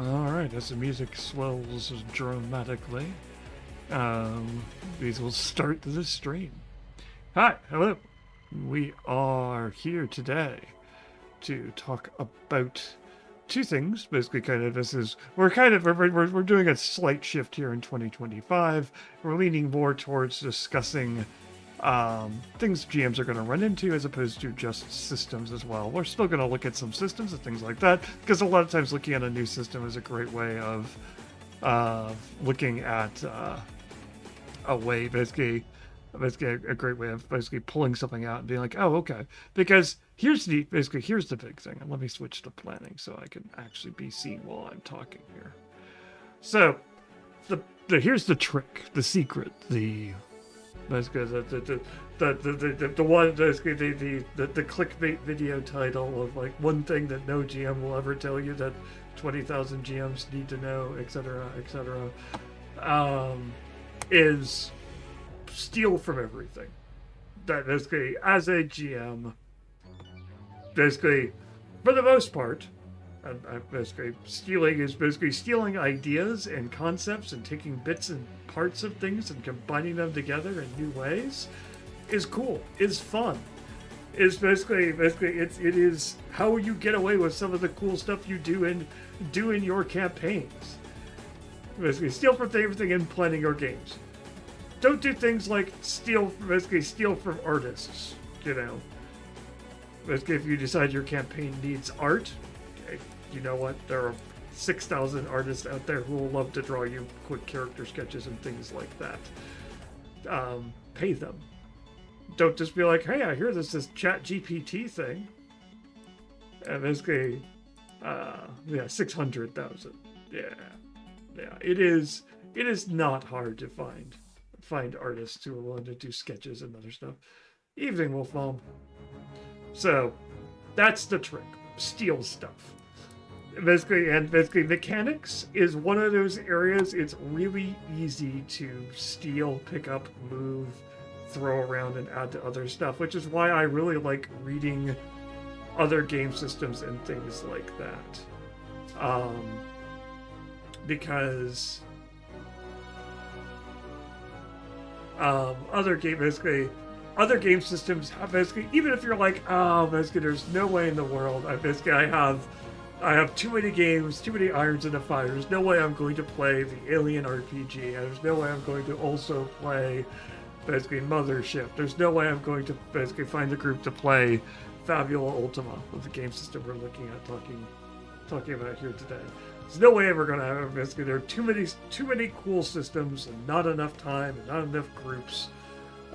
Alright, as the music swells dramatically, these will start the stream. Hi, hello. We are here today to talk about two things. Basically, we're doing a slight shift here in 2025. We're leaning more towards discussing things GMs are going to run into as opposed to just systems as well. We're still going to look at some systems and things like that, because a lot of times looking at a new system is a great way of looking at a way, basically a great way of basically pulling something out and being like, oh, okay. Because here's the big thing. And let me switch to planning so I can actually be seen while I'm talking here. So here's the trick, the secret, the clickbait video title of like one thing that no GM will ever tell you that 20,000 GMs need to know, etc., is steal from everything. That basically, as a GM, basically, for the most part, stealing ideas and concepts and taking bits and parts of things and combining them together in new ways is cool, is fun. Is basically it is how you get away with some of the cool stuff you do in your campaigns. Basically, steal from everything in planning your games. Don't do things like steal from artists, you know. Basically, if you decide your campaign needs art, okay, you know what? There are 6,000 artists out there who will love to draw you quick character sketches and things like that. Pay them. Don't just be like, hey, I hear this chat GPT thing. And basically, 600,000. Yeah. It is not hard to find artists who are willing to do sketches and other stuff. Evening, Wolf Mom. So, that's the trick. Steal stuff. Basically, mechanics is one of those areas it's really easy to steal, pick up, move, throw around, and add to other stuff, which is why I really like reading other game systems and things like that. Because other game systems have even if you're like, oh, there's no way in the world. I have too many games, too many irons in the fire. There's no way I'm going to play the Alien RPG. There's no way I'm going to also play Mothership. There's no way I'm going to find the group to play Fabula Ultima with the game system we're looking at talking about here today. There's no way ever going to have there are too many cool systems and not enough time and not enough groups.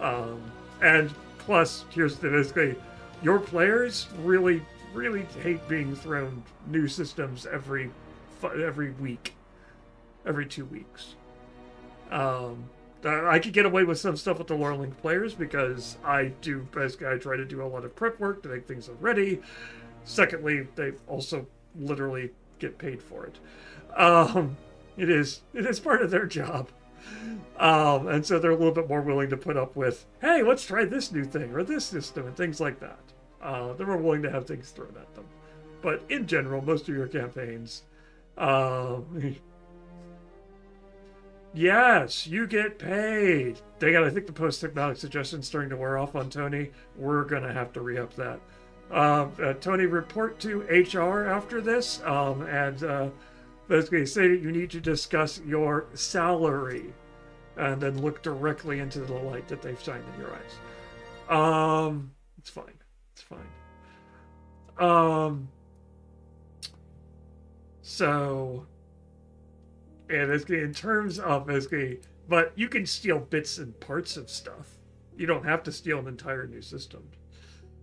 And plus, here's your players really hate being thrown new systems every week, every 2 weeks. I could get away with some stuff with the Lore Link players because I try to do a lot of prep work to make things ready. Secondly, they also literally get paid for it. It is part of their job. And so they're a little bit more willing to put up with, hey, let's try this new thing or this system and things like that. They're more willing to have things thrown at them. But in general, most of your campaigns, yes, you get paid. I think the post-hypnotic suggestion's starting to wear off on Tony. We're going to have to re-up that. Tony, report to HR after this, and basically say that you need to discuss your salary, and then look directly into the light that they've shined in your eyes. It's fine. So, and in terms of but you can steal bits and parts of stuff. You don't have to steal an entire new system.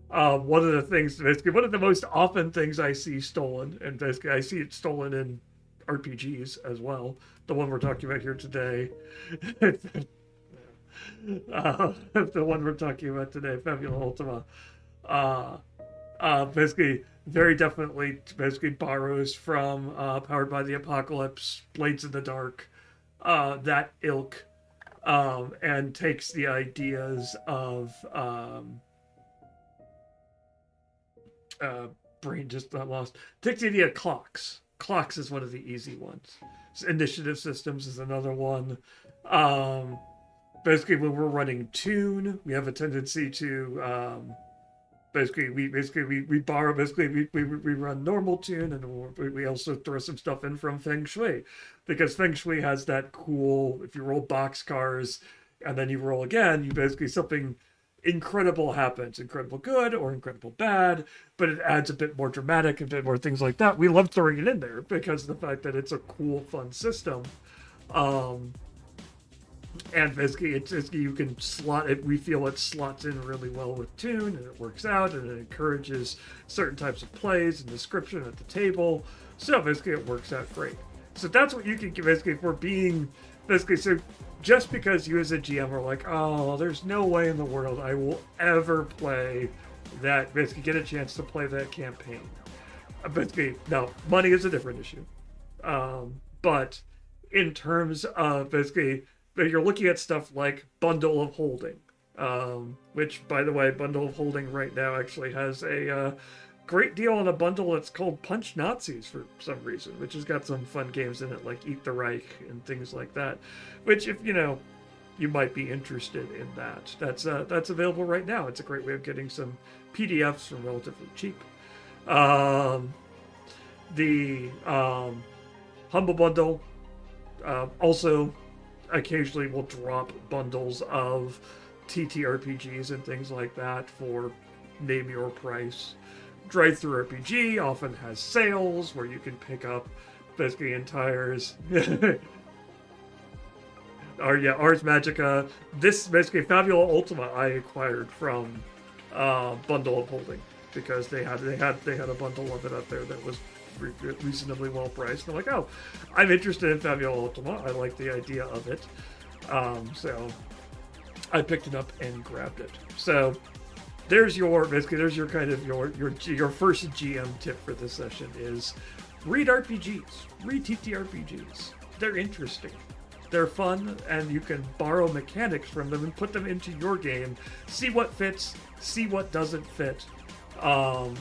One of the most often things I see stolen, and I see it stolen in RPGs as well. The one we're talking about here today. The one we're talking about today, Fabula Ultima. Basically, very definitely, basically borrows from Powered by the Apocalypse, Blades in the Dark, that ilk, and takes the ideas of brain just got lost. Takes the idea of clocks. Clocks is one of the easy ones. Initiative systems is another one. Basically, when we're running Tune, we have a tendency to we borrow, we run normal Tune, and we also throw some stuff in from Feng Shui, because Feng Shui has that cool, if you roll boxcars and then you roll again, you basically something incredible happens, incredible good or incredible bad, but it adds a bit more dramatic, a bit more things like that. We love throwing it in there because of the fact that it's a cool, fun system. And basically, it's you can slot it. We feel it slots in really well with Tune, and it works out, and it encourages certain types of plays and description at the table. So basically, it works out great. So that's what you can give basically for being basically. So just because you as a GM are like, oh, there's no way in the world I will ever play that. Basically, get a chance to play that campaign. Basically, now money is a different issue, but in terms of basically. You're looking at stuff like Bundle of Holding, which, by the way, Bundle of Holding right now actually has a great deal on a bundle that's called Punch Nazis for some reason, which has got some fun games in it like Eat the Reich and things like that, which, if you might be interested in that. That's available right now. It's a great way of getting some PDFs from relatively cheap. The Humble Bundle also occasionally will drop bundles of TTRPGs and things like that for name your price. Drive-Thru RPG often has sales where you can pick up basically entires Ars Magica. This basically Fabula Ultima I acquired from Bundle of Holding because they had a bundle of it out there that was reasonably well priced. I'm like, oh, I'm interested in Fabula Ultima. I like the idea of it. So I picked it up and grabbed it. So there's your kind of your first GM tip for this session is read RPGs, read TTRPGs. They're interesting. They're fun, and you can borrow mechanics from them and put them into your game. See what fits, see what doesn't fit, and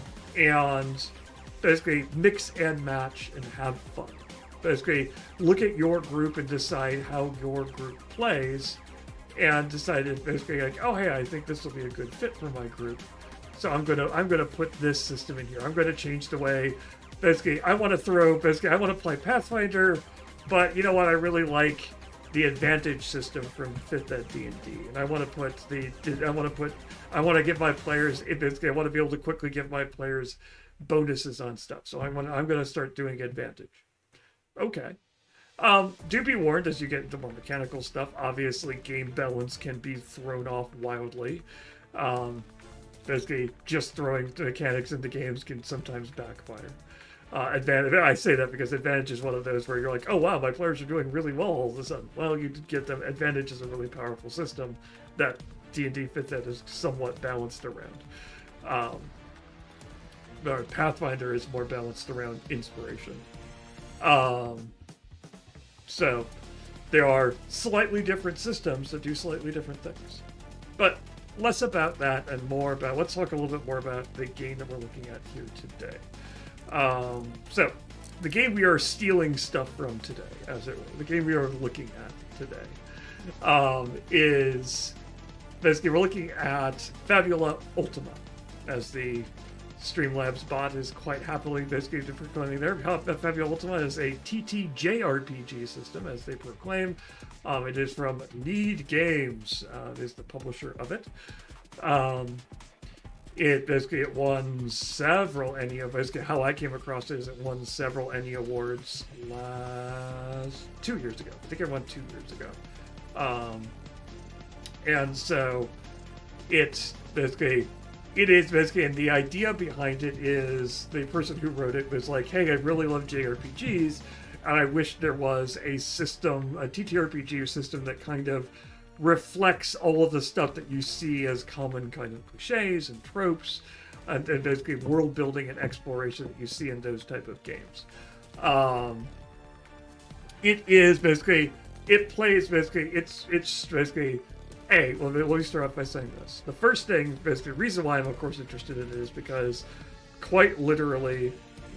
basically mix and match and have fun. Basically, look at your group and decide how your group plays, and decide basically like, oh hey, I think this will be a good fit for my group. So I'm gonna put this system in here. I'm gonna change the way. Basically, I want to play Pathfinder, but you know what? I really like the advantage system from 5th Ed D&D, and I want to give my players. Basically, I want to be able to quickly give my players bonuses on stuff. So I'm going to start doing advantage. Okay. Do be warned as you get into more mechanical stuff. Obviously, game balance can be thrown off wildly. Basically, just throwing mechanics into games can sometimes backfire. Advantage. I say that because advantage is one of those where you're like, oh wow, my players are doing really well all of a sudden. Well, you did get them. Advantage is a really powerful system that D&D 5th Ed is somewhat balanced around. Pathfinder is more balanced around inspiration. So there are slightly different systems that do slightly different things. But less about that and more about, let's talk a little bit more about the game that we're looking at here today. So the game we are stealing stuff from today, as it were, the game we are looking at today, is basically we're looking at Fabula Ultima, as the Streamlabs bot is quite happily basically proclaiming there. Fabula Ultima is a TTJRPG system, as they proclaim. It is from Need Games, is the publisher of it. It won several ENnie. Basically, how I came across it is it won several ENnie awards 2 years ago. I think it won 2 years ago. And so it is basically, and the idea behind it is the person who wrote it was like, hey, I really love JRPGs, and I wish there was a system, a TTRPG system that kind of reflects all of the stuff that you see as common kind of cliches and tropes, and basically world building and exploration that you see in those type of games. It is basically, it plays basically, it's basically, well, let me start off by saying this. The first thing, basically, the reason why I'm of course interested in it is because quite literally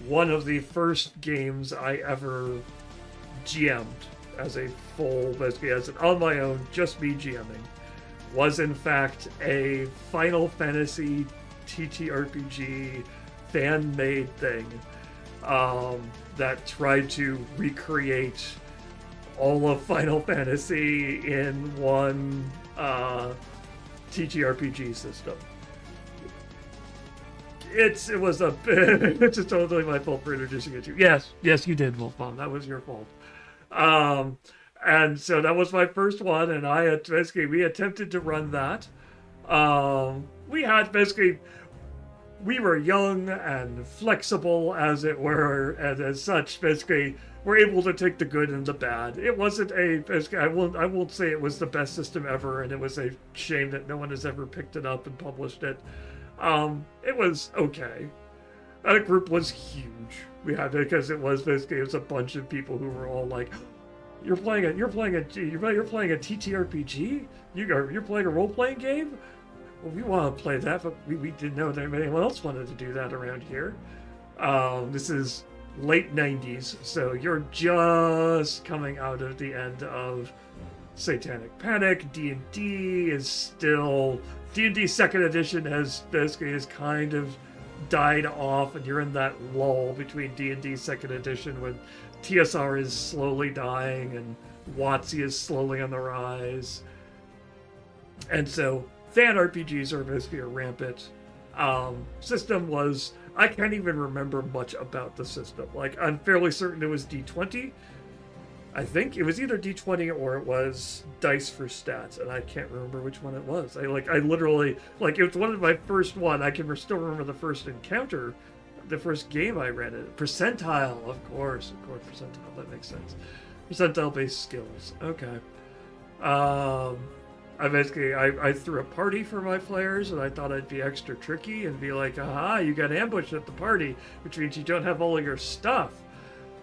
one of the first games I ever GM'd as a full, basically as an on my own, just me GMing, was in fact a Final Fantasy TTRPG fan-made thing that tried to recreate all of Final Fantasy in one TTRPG system. It's totally my fault for introducing it to you. Yes, you did, Wolfbomb. That was your fault. And so that was my first one, and we attempted to run that. We were young and flexible, as it were, and as such, basically, we're able to take the good and the bad. It wasn't I won't say it was the best system ever, and it was a shame that no one has ever picked it up and published it. It was okay. That group was huge. Because it was a bunch of people who were all like, you're playing a TTRPG? You're playing a role-playing game? Well, we want to play that, but we didn't know that anyone else wanted to do that around here. This is late 90s, so you're just coming out of the end of Satanic Panic. D&D is still... D&D 2nd edition has kind of died off, and you're in that lull between D&D 2nd edition when TSR is slowly dying and WotC is slowly on the rise. And so fan RPGs are basically a rampant system. I can't even remember much about the system. Like, I'm fairly certain it was D20. I think it was either D20 or it was dice for stats, and I can't remember which one it was. I literally, it was one of my first one. I can still remember the first encounter, the first game I ran it. Percentile, of course, percentile, that makes sense. Percentile-based skills, okay. I threw a party for my players, and I thought I'd be extra tricky and be like, aha, you got ambushed at the party, which means you don't have all of your stuff.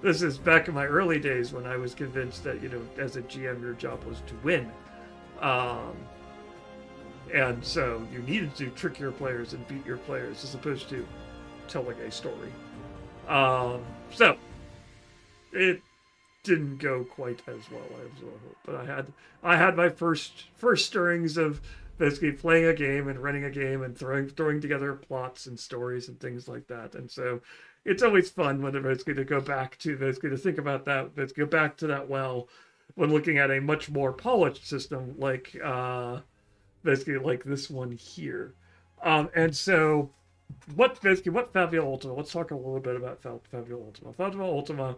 This is back in my early days when I was convinced that, as a GM, your job was to win. And so you needed to trick your players and beat your players as opposed to telling a story. So it didn't go quite as well as I hoped, but I had my first stirrings of basically playing a game and running a game and throwing together plots and stories and things like that. And so it's always fun when basically to go back to to think about that, go back to that well when looking at a much more polished system like like this one here. And so what Fabula Ultima, let's talk a little bit about Fabula Ultima. Fabula Ultima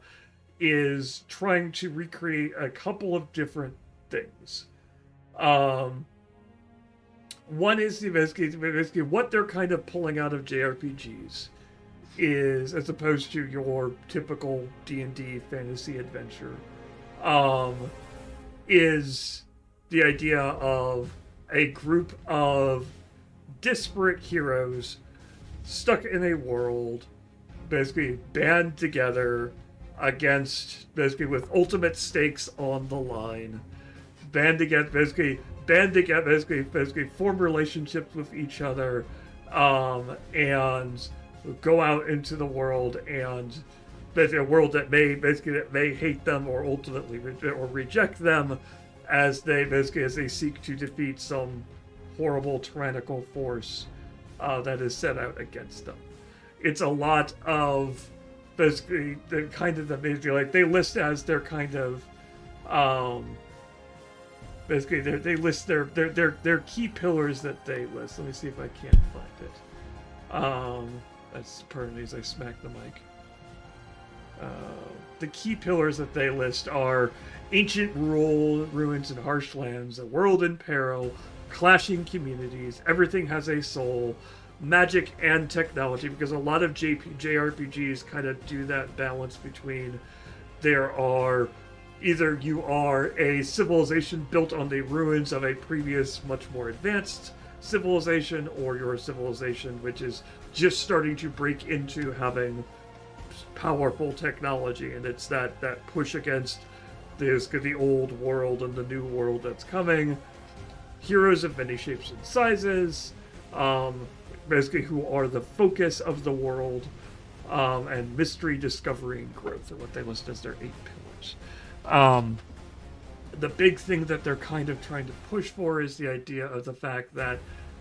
is trying to recreate a couple of different things. One is basically what they're kind of pulling out of JRPGs is, as opposed to your typical D&D fantasy adventure, is the idea of a group of disparate heroes stuck in a world, basically band together against, with ultimate stakes on the line, band together, form relationships with each other, and go out into the world, and basically a world that may hate them or ultimately reject them as they seek to defeat some horrible tyrannical force that is set out against them. It's a lot of basically they list as their kind of they list their key pillars that they list. Let me see if I can't find it. That's pardon me as I smack the mic. The key pillars that they list are ancient ruins and harsh lands, a world in peril, clashing communities, everything has a soul, magic and technology, because a lot of JRPGs kind of do that balance between there are either you are a civilization built on the ruins of a previous, much more advanced civilization, or you're a civilization which is just starting to break into having powerful technology, and it's that push against the old world and the new world that's coming. Heroes of many shapes and sizes, basically who are the focus of the world, and mystery, discovery, and growth are what they list as their 8 pillars. The big thing that they're kind of trying to push for is the idea of the fact that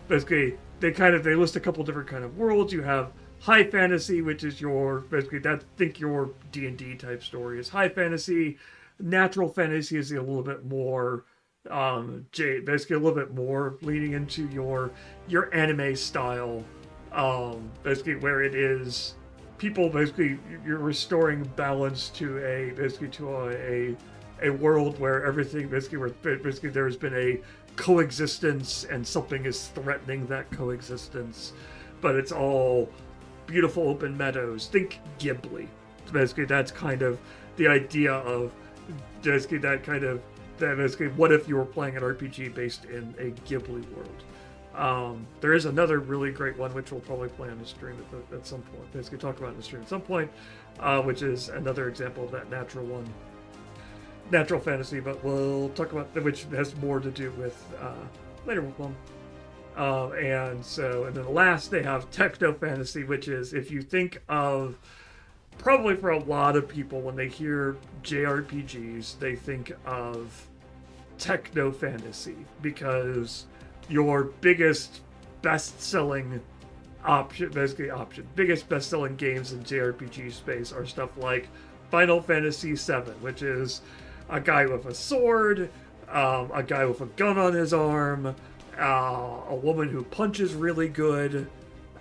basically they list a couple different kind of worlds. You have high fantasy, which is your your D&D type story is high fantasy. Natural fantasy is a little bit more basically a little bit more leaning into your anime style, basically where it is people basically you're restoring balance to a world where everything basically there's been a coexistence and something is threatening that coexistence, but it's all beautiful open meadows. Think Ghibli. Basically that's kind of the idea of basically what if you were playing an RPG based in a Ghibli world. There is another really great one which we'll probably play on the stream at some point, basically talk about in the stream at some point, which is another example of that natural fantasy, but we'll talk about which has more to do with later. And then last they have techno fantasy, which is, if you think of, probably for a lot of people when they hear JRPGs, they think of techno fantasy, because your biggest best-selling biggest best-selling games in JRPG space are stuff like Final Fantasy VII, which is a guy with a sword, a guy with a gun on his arm, a woman who punches really good,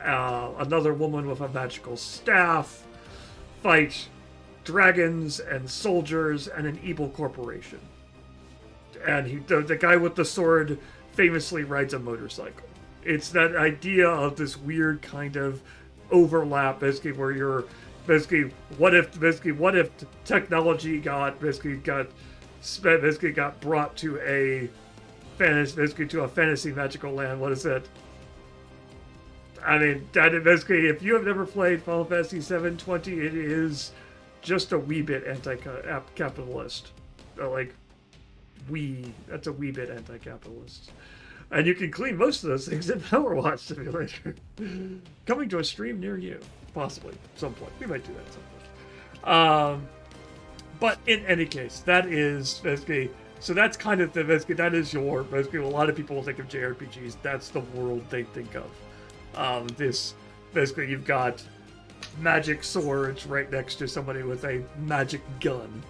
another woman with a magical staff, fight dragons and soldiers and an evil corporation. And the guy with the sword famously rides a motorcycle. It's that idea of this weird kind of overlap, basically, where you're what if technology got brought to a fantasy magical land. What is it? I mean, that basically, if you have never played Final Fantasy 720, it is just a wee bit anti-capitalist. That's a wee bit anti-capitalist. And you can clean most of those things in Power Watch Simulator. Coming to a stream near you, possibly, at some point. We might do that at some point. But in any case, that is basically, so that's kind of that is your, basically, a lot of people will think of JRPGs, that's the world they think of. Basically, you've got magic swords right next to somebody with a magic gun.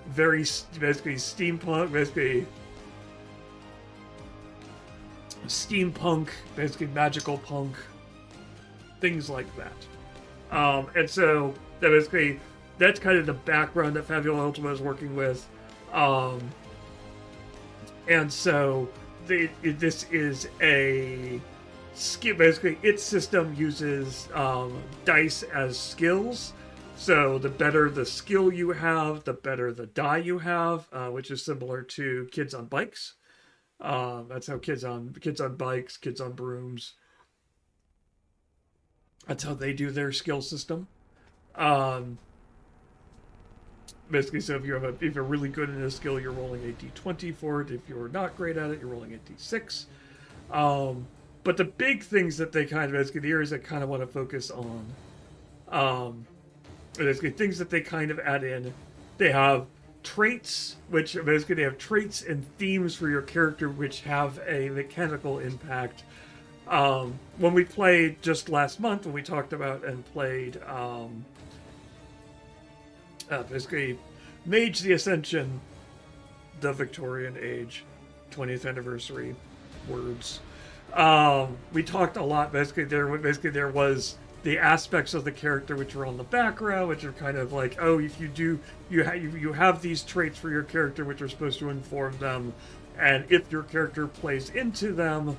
Very, basically, steampunk, basically magical punk, things like that. And so that's kind of the background that Fabula Ultima is working with. And so this is a skill. Basically, its system uses dice as skills. So the better the skill you have, the better the die you have, which is similar to Kids on Bikes. That's how kids on bikes, kids on brooms. That's how they do their skill system. Basically, so if you're really good in a skill, you're rolling a d20 for it. If you're not great at it, you're rolling a d6. But the big things that they kind of, basically, the areas that kind of want to focus on, basically things that they kind of add in, they have traits, which basically they have traits and themes for your character which have a mechanical impact. When we played just last month, when we talked about and played basically Mage the Ascension, the Victorian Age, 20th anniversary words. We talked a lot. Basically there was the aspects of the character which are on the background, which are kind of like, oh, if you have these traits for your character which are supposed to inform them, and if your character plays into them,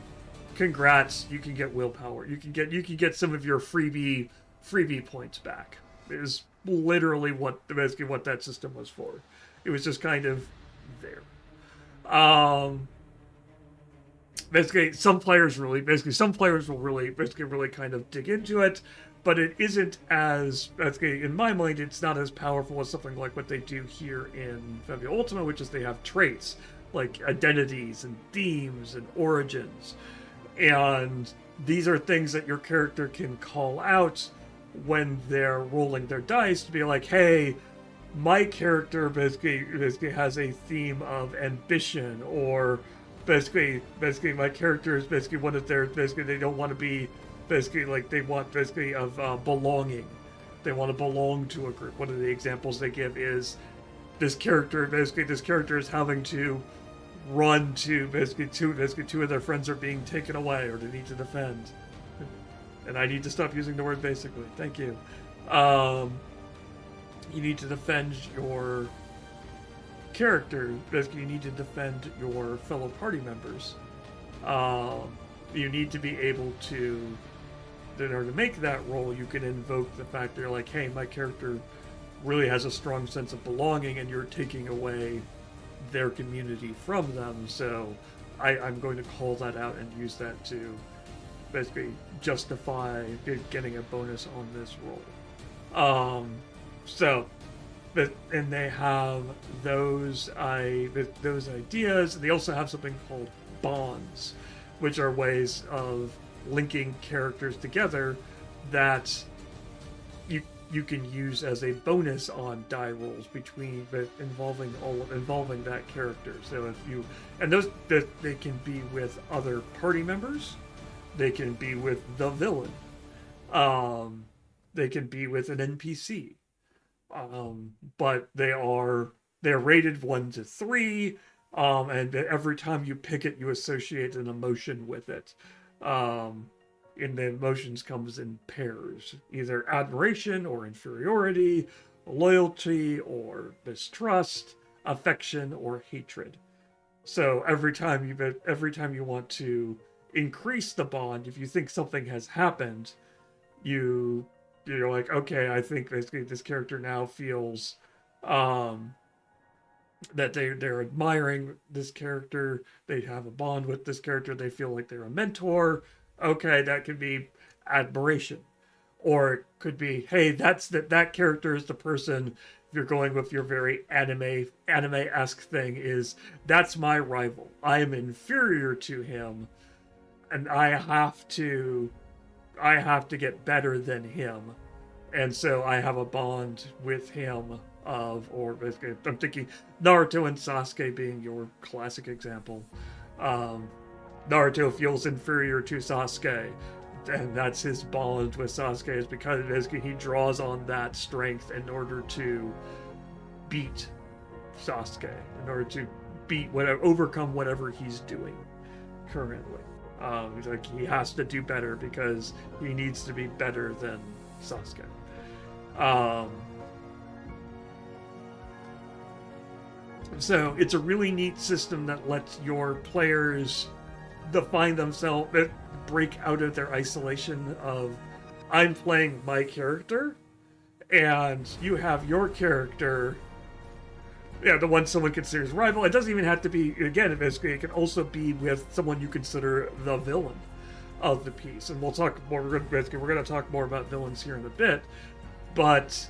congrats, you can get willpower. You can get some of your freebie points back. is literally basically what that system was for. It was just kind of there. Um, basically some players will really kind of dig into it, but it isn't as basically in my mind it's not as powerful as something like what they do here in Fabula Ultima, which is they have traits like identities and themes and origins, and these are things that your character can call out when they're rolling their dice to be like, hey, my character basically has a theme of ambition, or basically my character is basically one of their basically they don't want to be basically like they want basically of belonging. They want to belong to a group. One of the examples they give is this character is having to run to basically two of their friends are being taken away or they need to defend. And I need to stop using the word basically. Thank you. You need to defend your character. Basically, you need to defend your fellow party members. You need to be able to, in order to make that role, you can invoke the fact that you're like, hey, my character really has a strong sense of belonging, and you're taking away their community from them. So I'm going to call that out and use that to basically justify getting a bonus on this roll. And they have those ideas. They also have something called bonds, which are ways of linking characters together that you can use as a bonus on die rolls involving that character. So if you they can be with other party members, they can be with the villain, they can be with an NPC. But they're rated 1 to 3, and every time you pick it, you associate an emotion with it. And the emotions comes in pairs, either admiration or inferiority, loyalty or mistrust, affection or hatred. So every time you want to increase the bond, if you think something has happened, you're like, okay, I think basically this character now feels that they're admiring this character, they have a bond with this character, they feel like they're a mentor. Okay, that could be admiration. Or it could be, hey, that character is the person, if you're going with your very anime-esque thing, is that's my rival. I am inferior to him, and I have to get better than him, and so I have a bond with him. Or basically, I'm thinking Naruto and Sasuke being your classic example. Naruto feels inferior to Sasuke, and that's his bond with Sasuke, is because basically he draws on that strength in order to beat Sasuke, in order to overcome whatever he's doing currently. He's like, he has to do better because he needs to be better than Sasuke. So it's a really neat system that lets your players define themselves, break out of their isolation of, I'm playing my character, and you have your character, the one someone considers rival. It doesn't even have to be, again, basically, it can also be with someone you consider the villain of the piece. And we'll talk more, we're going to talk more about villains here in a bit, but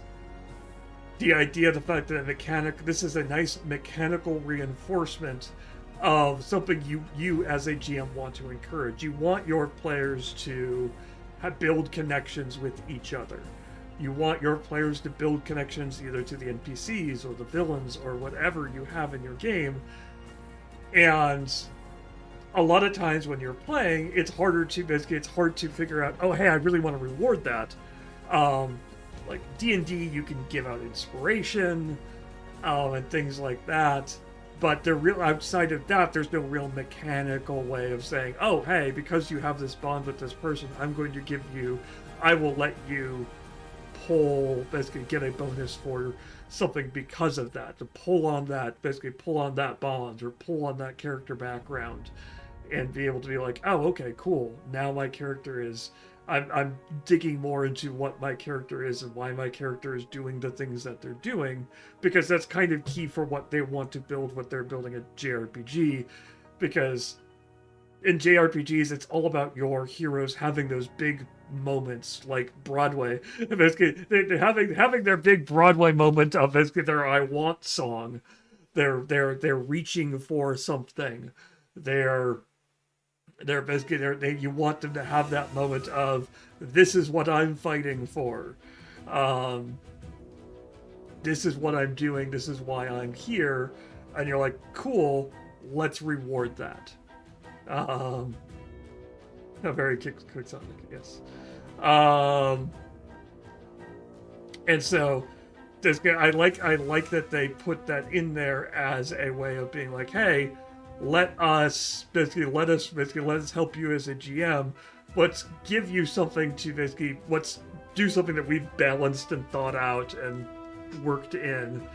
the idea, the fact that this is a nice mechanical reinforcement of something you as a GM want to encourage. You want your players to build connections with each other. You want your players to build connections either to the NPCs or the villains or whatever you have in your game. And a lot of times when you're playing, it's hard to figure out, oh, hey, I really want to reward that. Like D&D, you can give out inspiration and things like that, but outside of that, there's no real mechanical way of saying, oh, hey, because you have this bond with this person, I will let you basically get a bonus for something because of that, to pull on that bond or pull on that character background and be able to be like, oh, okay, cool, now my character is I'm digging more into what my character is and why my character is doing the things that they're doing, because that's kind of key for what they want to build, what they're building a JRPG. Because in JRPGs, it's all about your heroes having those big moments, like Broadway. Basically, they're having their big Broadway moment of basically their "I Want" song. They're reaching for something. They're basically you want them to have that moment of, this is what I'm fighting for. Um, this is what I'm doing. This is why I'm here. And you're like, cool. Let's reward that. Um, a very quixotic, yes. Um, and so I like that they put that in there as a way of being like, hey, let us help you as a GM. Let's give you something to let's do something that we've balanced and thought out and worked in,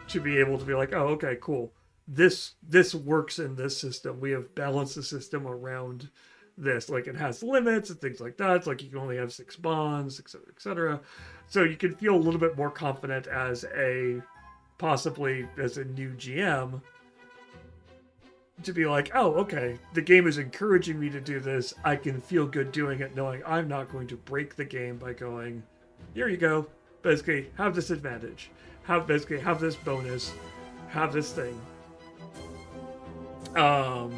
to be able to be like, oh, okay, cool. This works in this system. We have balanced the system around this. Like, it has limits and things like that. It's like you can only have 6 bonds, etc., etc. So you can feel a little bit more confident possibly as a new GM, to be like, oh, okay, the game is encouraging me to do this. I can feel good doing it, knowing I'm not going to break the game by going, here you go, basically, have this advantage. Have this bonus. Have this thing. Let's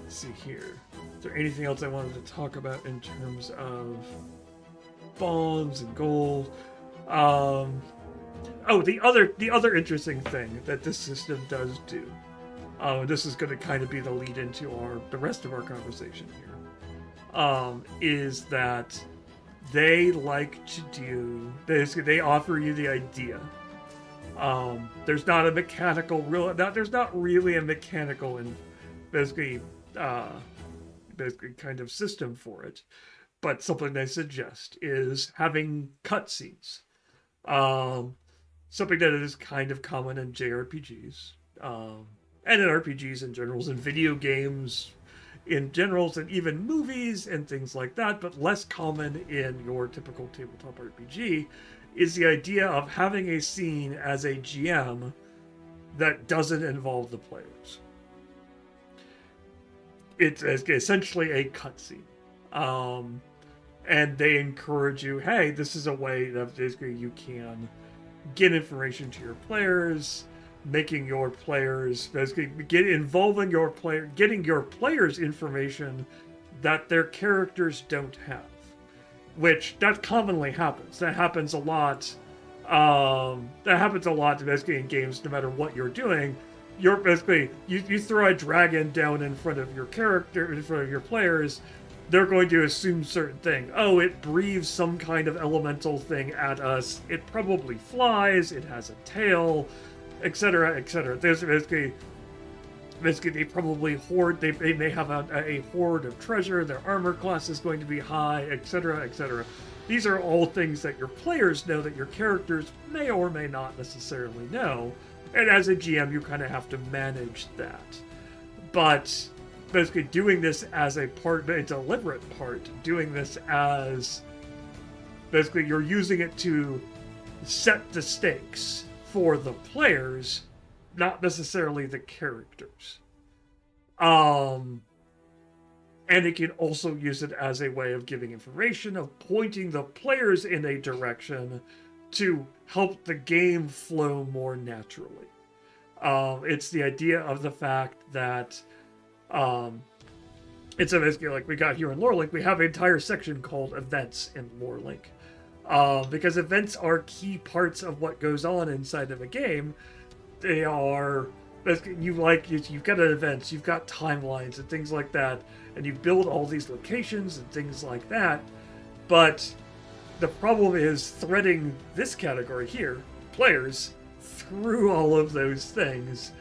see here. Is there anything else I wanted to talk about in terms of bonds and goals? Oh, the other interesting thing that this system does do. This is going to kind of be the lead into the rest of our conversation here. Is that they like to do this? They offer you the idea. There's not a mechanical there's not really a mechanical and basically kind of system for it, but something they suggest is having cutscenes. Something that is kind of common in JRPGs. And in RPGs in general, and video games in general, and even movies and things like that, but less common in your typical tabletop RPG, is the idea of having a scene as a GM that doesn't involve the players. It's essentially a cutscene. And they encourage you, hey, this is a way that basically you can get information to your players, making your players basically getting your players information that their characters don't have, which that commonly happens. That happens a lot. Basically in games, no matter what you're doing. You're basically you throw a dragon down in front of your character, in front of your players. They're going to assume certain thing. Oh, it breathes some kind of elemental thing at us. It probably flies. It has a tail, etc., etc. There's basically they probably hoard. They may have a hoard of treasure. Their armor class is going to be high, etc., etc. These are all things that your players know that your characters may or may not necessarily know. And as a GM, you kind of have to manage that. But basically doing this as a deliberate part, doing this as basically you're using it to set the stakes for the players, not necessarily the characters. And it can also use it as a way of giving information, of pointing the players in a direction to help the game flow more naturally. It's the idea of the fact that it's basically like we got here in LoreLink, we have an entire section called events in LoreLink. Because events are key parts of what goes on inside of a game. They are, you've got events, you've got timelines and things like that, and you build all these locations and things like that. But the problem is threading this category here, players, through all of those things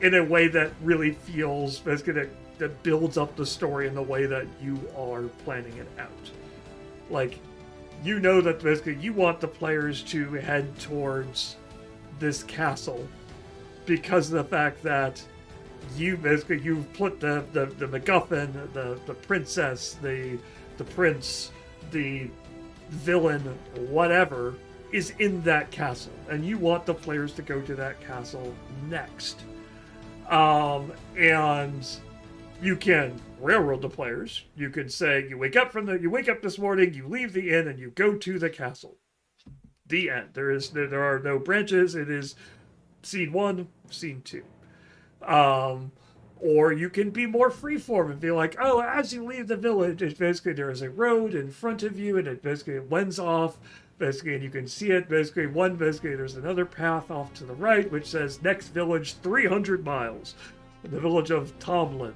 in a way that really feels basically that builds up the story in the way that you are planning it out. Like, you know that basically you want the players to head towards this castle because of the fact that you've put the MacGuffin, the princess, the the prince, the villain, whatever, is in that castle, and you want the players to go to that castle next. And you can railroad the players. You can say you wake up this morning, you leave the inn, and you go to the castle. The end. There are no branches. It is scene 1, scene 2. Or you can be more freeform and be like, oh, as you leave the village, it's basically there is a road in front of you, and it basically lends off, basically, and you can see it, basically there's another path off to the right, which says next village 300 miles, the village of Tomlin.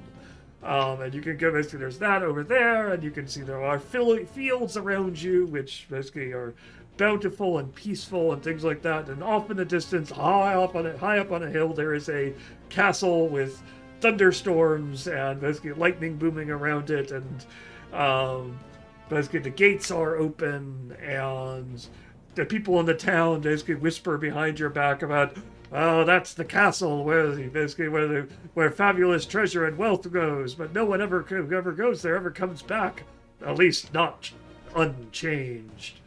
And you can go, basically, there's that over there, and you can see there are fields around you, which basically are bountiful and peaceful and things like that. And off in the distance, high up on a hill, there is a castle with thunderstorms and basically lightning booming around it, and basically the gates are open, and the people in the town basically whisper behind your back about, oh, that's the castle where fabulous treasure and wealth goes, but no one ever goes there, ever comes back, at least not unchanged.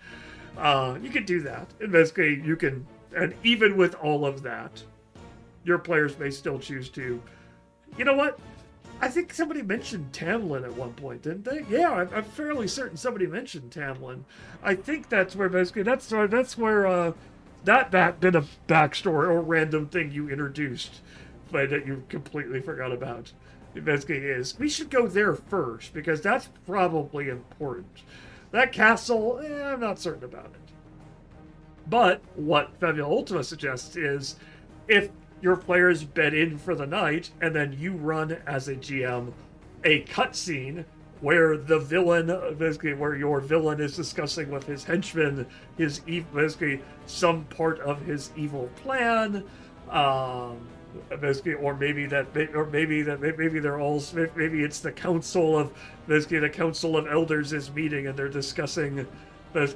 You can do that, and basically you can, and even with all of that, your players may still choose to, you know what? I think somebody mentioned Tamlin at one point, didn't they? Yeah, I'm fairly certain somebody mentioned Tamlin. I think that's where basically that bit of backstory or random thing you introduced, but that you completely forgot about. It basically is, we should go there first because that's probably important. That castle, I'm not certain about it. But what Fabula Ultima suggests is, if your players bed in for the night, and then you run as a GM a cutscene where the villain, basically where your villain is discussing with his henchman basically some part of his evil plan, basically, maybe they're all, maybe it's the council of elders is meeting and they're discussing. They're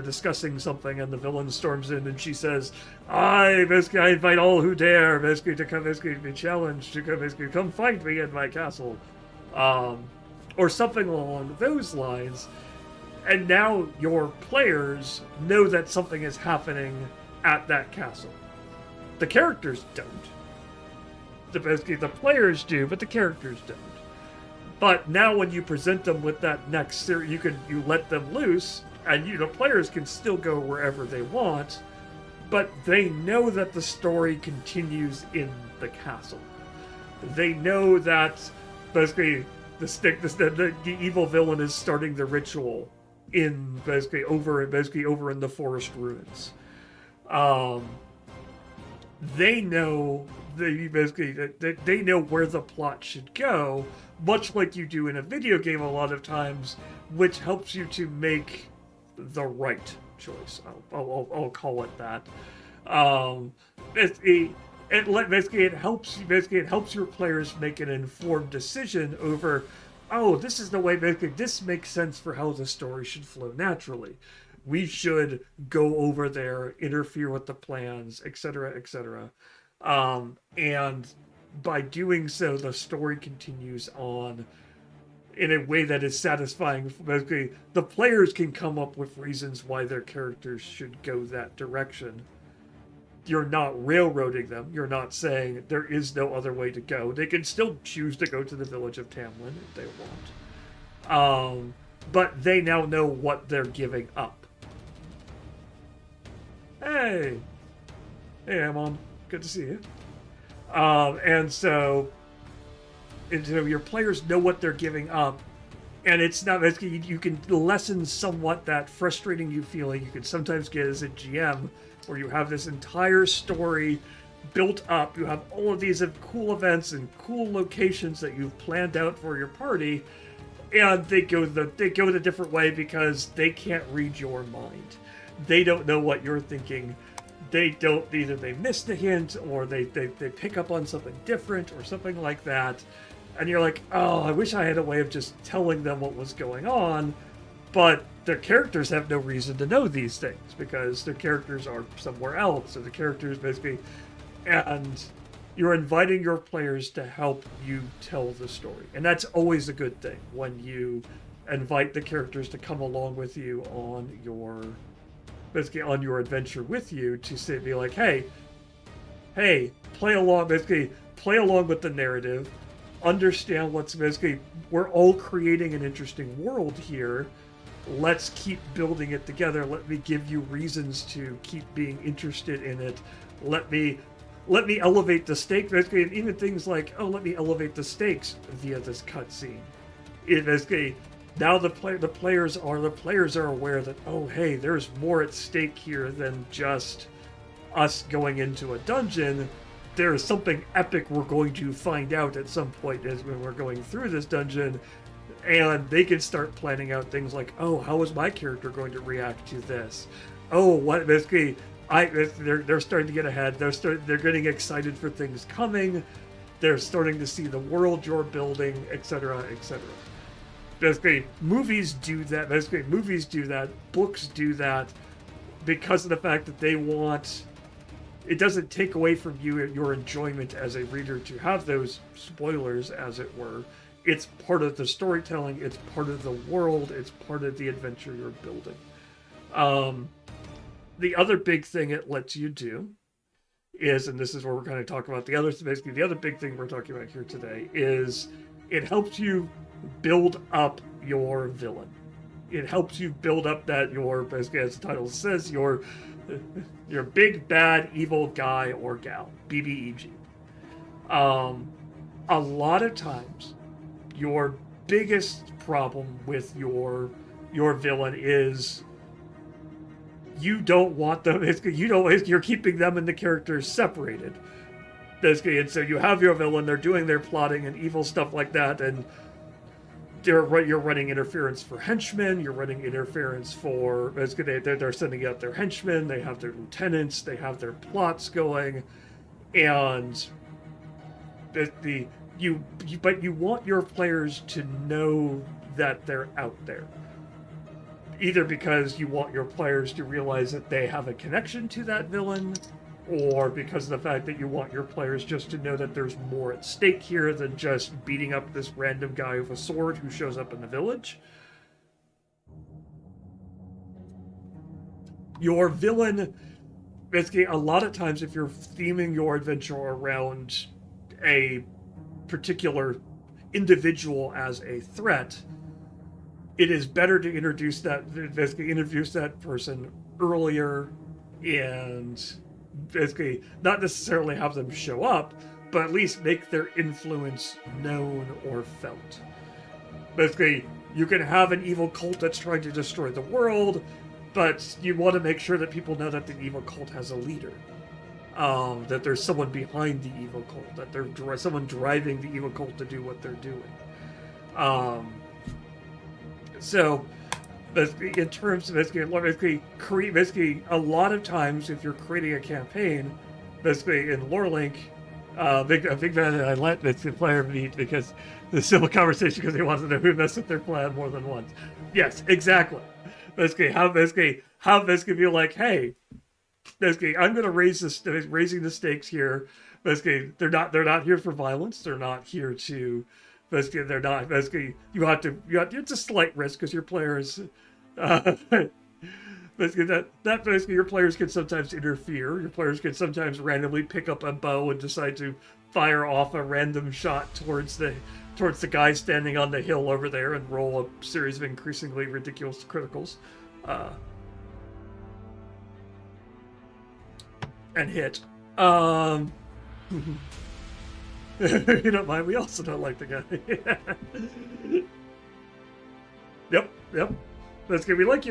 discussing something, and the villain storms in, and she says, I invite all who dare, to come, be challenged, to come fight me in my castle. Or something along those lines. And now your players know that something is happening at that castle. The characters don't. The players do, but the characters don't. But now when you present them with that next series, you let them loose, and the players can still go wherever they want, but they know that the story continues in the castle. They know that basically the evil villain is starting the ritual over in the forest ruins. They know they know where the plot should go, much like you do in a video game a lot of times, which helps you to make the right choice. I'll call it that. It helps your players make an informed decision over, oh, this is the way, this makes sense for how the story should flow naturally. We should go over there, interfere with the plans, etc., etc. And by doing so, the story continues on in a way that is satisfying. Basically, the players can come up with reasons why their characters should go that direction. You're not railroading them. You're not saying there is no other way to go. They can still choose to go to the village of Tamlin if they want. But they now know what they're giving up. Hey, Amon. Good to see you. And so your players know what they're giving up, and it's not, you can lessen somewhat that frustrating feeling you can sometimes get as a GM, where you have this entire story built up, you have all of these cool events and cool locations that you've planned out for your party, and they go the different way because they can't read your mind. They don't know what you're thinking. Either they missed a hint, or they pick up on something different or something like that, and you're like, oh, I wish I had a way of just telling them what was going on, but their characters have no reason to know these things because their characters are somewhere else, or the characters basically, and you're inviting your players to help you tell the story. And that's always a good thing when you invite the characters to come along with you on your basically on your adventure with you, to say, be like, hey, play along, basically play along with the narrative, understand what's basically, we're all creating an interesting world here. Let's keep building it together. Let me give you reasons to keep being interested in it. Let me elevate the stakes. Basically, and even things like, oh, let me elevate the stakes via this cutscene. It basically, now the players are aware that, oh, hey, there's more at stake here than just us going into a dungeon. There is something epic we're going to find out at some point as when we're going through this dungeon. And they can start planning out things like, oh, how is my character going to react to this? Oh, what basically, they're starting to get ahead. They're getting excited for things coming. They're starting to see the world you're building, etc., etc. Basically, movies do that. Basically, movies do that. Books do that because of the fact that they want. It doesn't take away from you your enjoyment as a reader to have those spoilers, as it were. It's part of the storytelling, it's part of the world, it's part of the adventure you're building. The other big thing it lets you do is, and this is where we're kind of talking about the other big thing we're talking about here today, is it helps you build up your villain. It helps you build up that your, basically as the title says, your big bad evil guy or gal, BBEG. A lot of times, your biggest problem with your villain is you don't want them. You're keeping them and the characters separated. Basically, and so you have your villain. They're doing their plotting and evil stuff like that, and you're running interference for henchmen. You're running interference for basically they're sending out their henchmen. They have their lieutenants. They have their plots going, and but you want your players to know that they're out there. Either because you want your players to realize that they have a connection to that villain, or because of the fact that you want your players just to know that there's more at stake here than just beating up this random guy with a sword who shows up in the village. Your villain, basically, a lot of times if you're theming your adventure around a particular individual as a threat, it is better to introduce that person earlier, and basically not necessarily have them show up, but at least make their influence known or felt. Basically, you can have an evil cult that's trying to destroy the world, but you want to make sure that people know that the evil cult has a leader. That there's someone behind the evil cult, that there's someone driving the evil cult to do what they're doing. So, in terms of basically a lot of times if you're creating a campaign, basically in LoreLink, a big fan that I let the player meet because the civil conversation because he wants to know who messed with their plan more than once. Yes, exactly. Basically how be like, hey. Basically, I'm going to raising the stakes here. Basically, they're not here for violence. They're not here to. Basically, they're not. Basically, it's a slight risk because your players. Basically, basically your players can sometimes interfere. Your players can sometimes randomly pick up a bow and decide to fire off a random shot towards the guy standing on the hill over there and roll a series of increasingly ridiculous criticals. And hit. You don't mind, we also don't like the guy. Yep. That's good. We like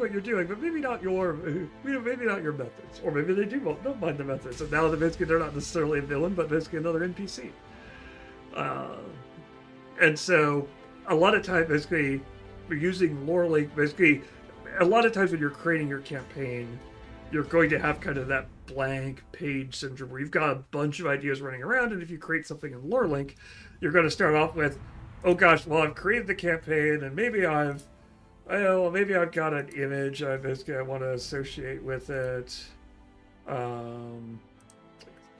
what you're doing, but maybe not your methods. Or maybe they don't mind the methods. And now they're not necessarily a villain, but basically another NPC. And so a lot of times basically we're using LoreLink, basically a lot of times when you're creating your campaign, you're going to have kind of that blank page syndrome where you've got a bunch of ideas running around, and if you create something in LoreLink, you're going to start off with, oh gosh, well, I've created the campaign, and maybe I've got an image I want to associate with it.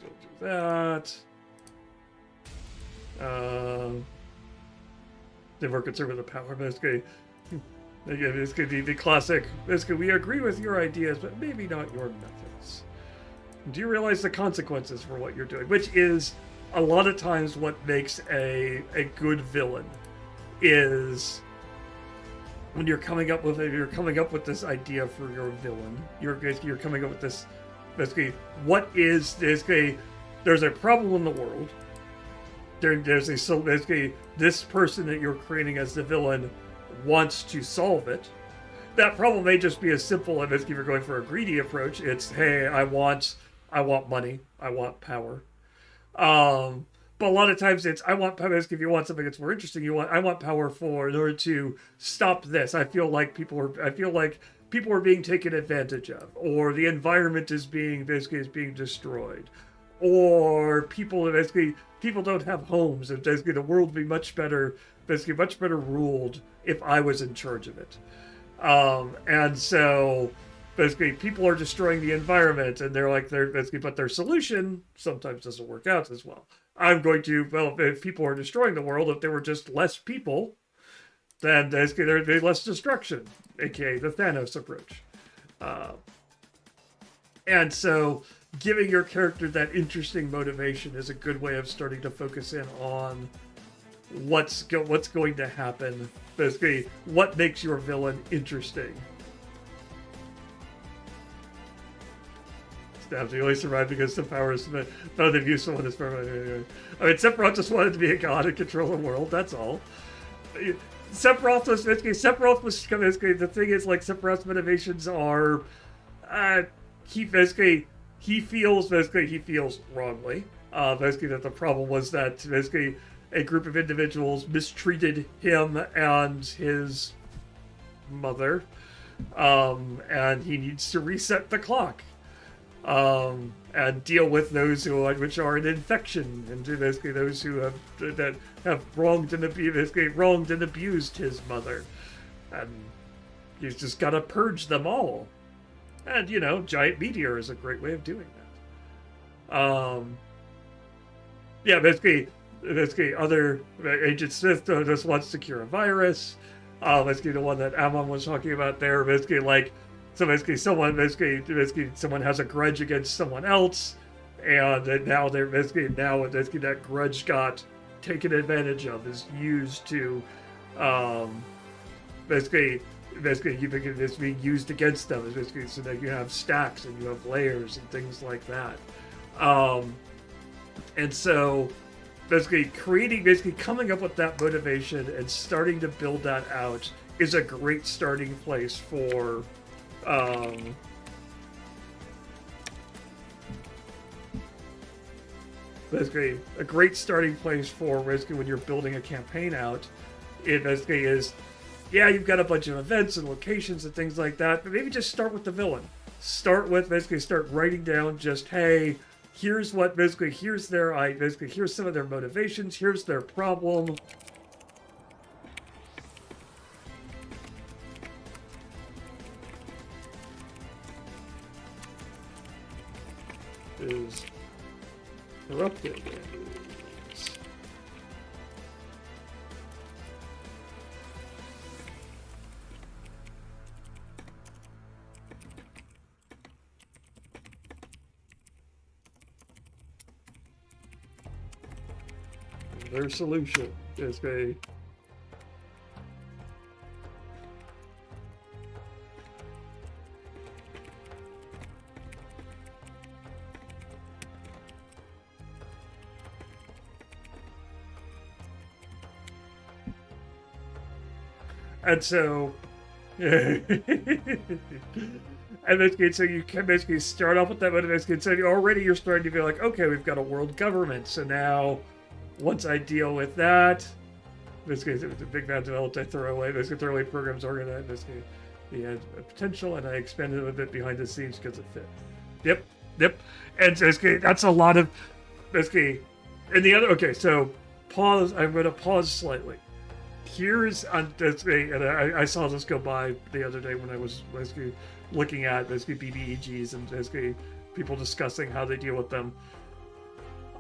We'll do that. They were concerned with the power, basically. Again, this could be the classic. Basically, we agree with your ideas, but maybe not your methods. Do you realize the consequences for what you're doing? Which is a lot of times what makes a good villain is when you're coming up with this idea for your villain. You're coming up with this basically what is basically there's a problem in the world. Basically this person that you're creating as the villain wants to solve it. That problem may just be as simple as if you're going for a greedy approach. It's, hey, I want money, I want power. But a lot of times it's, I want power. If you want something that's more interesting, I want power in order to stop this. I feel like people are being taken advantage of, or the environment is being destroyed, or people don't have homes, and basically the world would be much better ruled if I was in charge of it. And so basically people are destroying the environment, and but their solution sometimes doesn't work out as well. If people are destroying the world, if there were just less people, then there'd be less destruction, aka the Thanos approach. And so giving your character that interesting motivation is a good way of starting to focus in on what's going to happen. Basically, what makes your villain interesting. Stabs, he only survived because the powers found him useful in his permanent. I mean, Sephiroth just wanted to be a god and control the world, that's all. Sephiroth was the thing is, like, Sephiroth's motivations are he feels wrongly. Basically that the problem was that basically a group of individuals mistreated him and his mother. And he needs to reset the clock. And deal with those which are an infection, and basically those who have wronged and abused his mother, and he's just got to purge them all. And giant meteor is a great way of doing that. Basically, other Agent Smith just wants to cure a virus. Basically, the one that Amon was talking about there. Someone has a grudge against someone else, and now that grudge got taken advantage of, is used to it's being used against them. Basically, so that you have stacks and you have layers and things like that. And so coming up with that motivation and starting to build that out is a great starting place for basically a great starting place for when you're building a campaign out. It basically is, you've got a bunch of events and locations and things like that, but maybe just start with the villain. Start writing down just, hey, here's some of their motivations, here's their problem. Is corrupted. Their solution is and so, and so you can basically start off with that motivation. So already you're starting to be like, okay, we've got a world government. So now, once I deal with that, basically it's a big bad developed, I throw away programs organized. Basically, he had a potential, and I expanded it a bit behind the scenes because it fit. Yep. And basically, that's a lot of basically. And the other, okay, so pause. I'm going to pause slightly. Here's and I saw this go by the other day when I was basically looking at BBEGs and basically people discussing how they deal with them.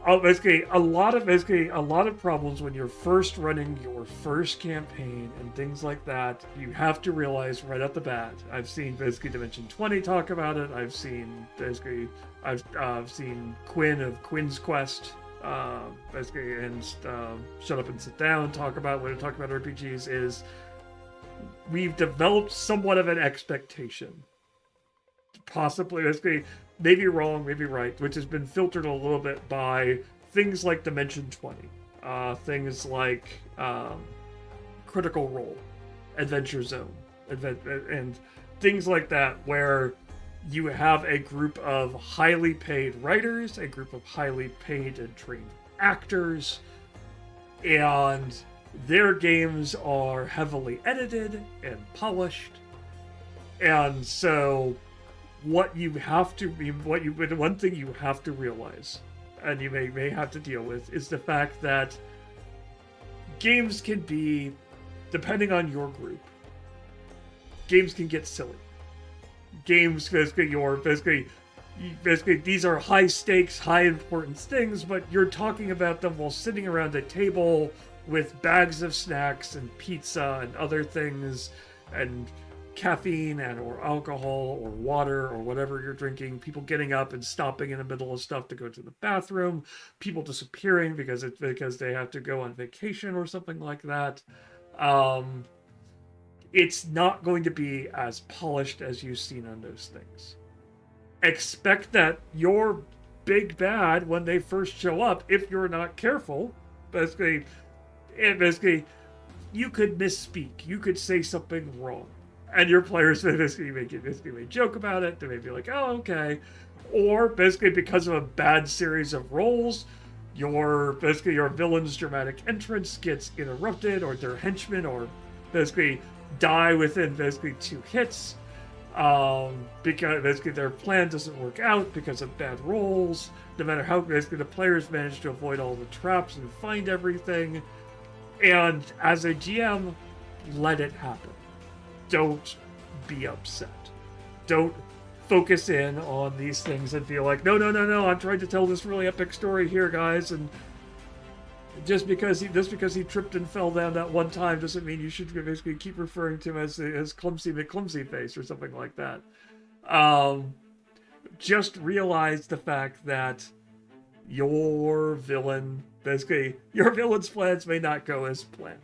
basically a lot of problems when you're first running your first campaign and things like that. You have to realize right at the bat. I've seen basically Dimension 20 talk about it. I've seen seen Quinn of Quinn's Quest basically, and Shut Up and Sit Down talk about when we talk about RPGs is we've developed somewhat of an expectation, possibly basically maybe wrong, maybe right, which has been filtered a little bit by things like Dimension 20, things like Critical Role, Adventure Zone, and things like that, where you have a group of highly paid writers, a group of highly paid and trained actors, and their games are heavily edited and polished. And so one thing you have to realize, and you may have to deal with, is the fact that games can be, depending on your group, games can get silly. Games basically these are high stakes, high importance things, but you're talking about them while sitting around a table with bags of snacks and pizza and other things and caffeine and or alcohol or water or whatever you're drinking, people getting up and stopping in the middle of stuff to go to the bathroom, people disappearing because they have to go on vacation or something like that. It's not going to be as polished as you've seen on those things. Expect that your big bad, when they first show up, if you're not careful, basically you could misspeak, you could say something wrong, and your players may joke about it. They may be like, oh, okay. Or basically because of a bad series of rolls, your villain's dramatic entrance gets interrupted, or their henchmen or basically die within 2 hits, because their plan doesn't work out because of bad rolls. No matter how the players manage to avoid all the traps and find everything. And as a GM, let it happen. Don't be upset. Don't focus in on these things and feel like, no, I'm trying to tell this really epic story here, guys, and just because he tripped and fell down that one time doesn't mean you should basically keep referring to him as Clumsy McClumsy Face or something like that. Just realize the fact that your villain's plans may not go as planned.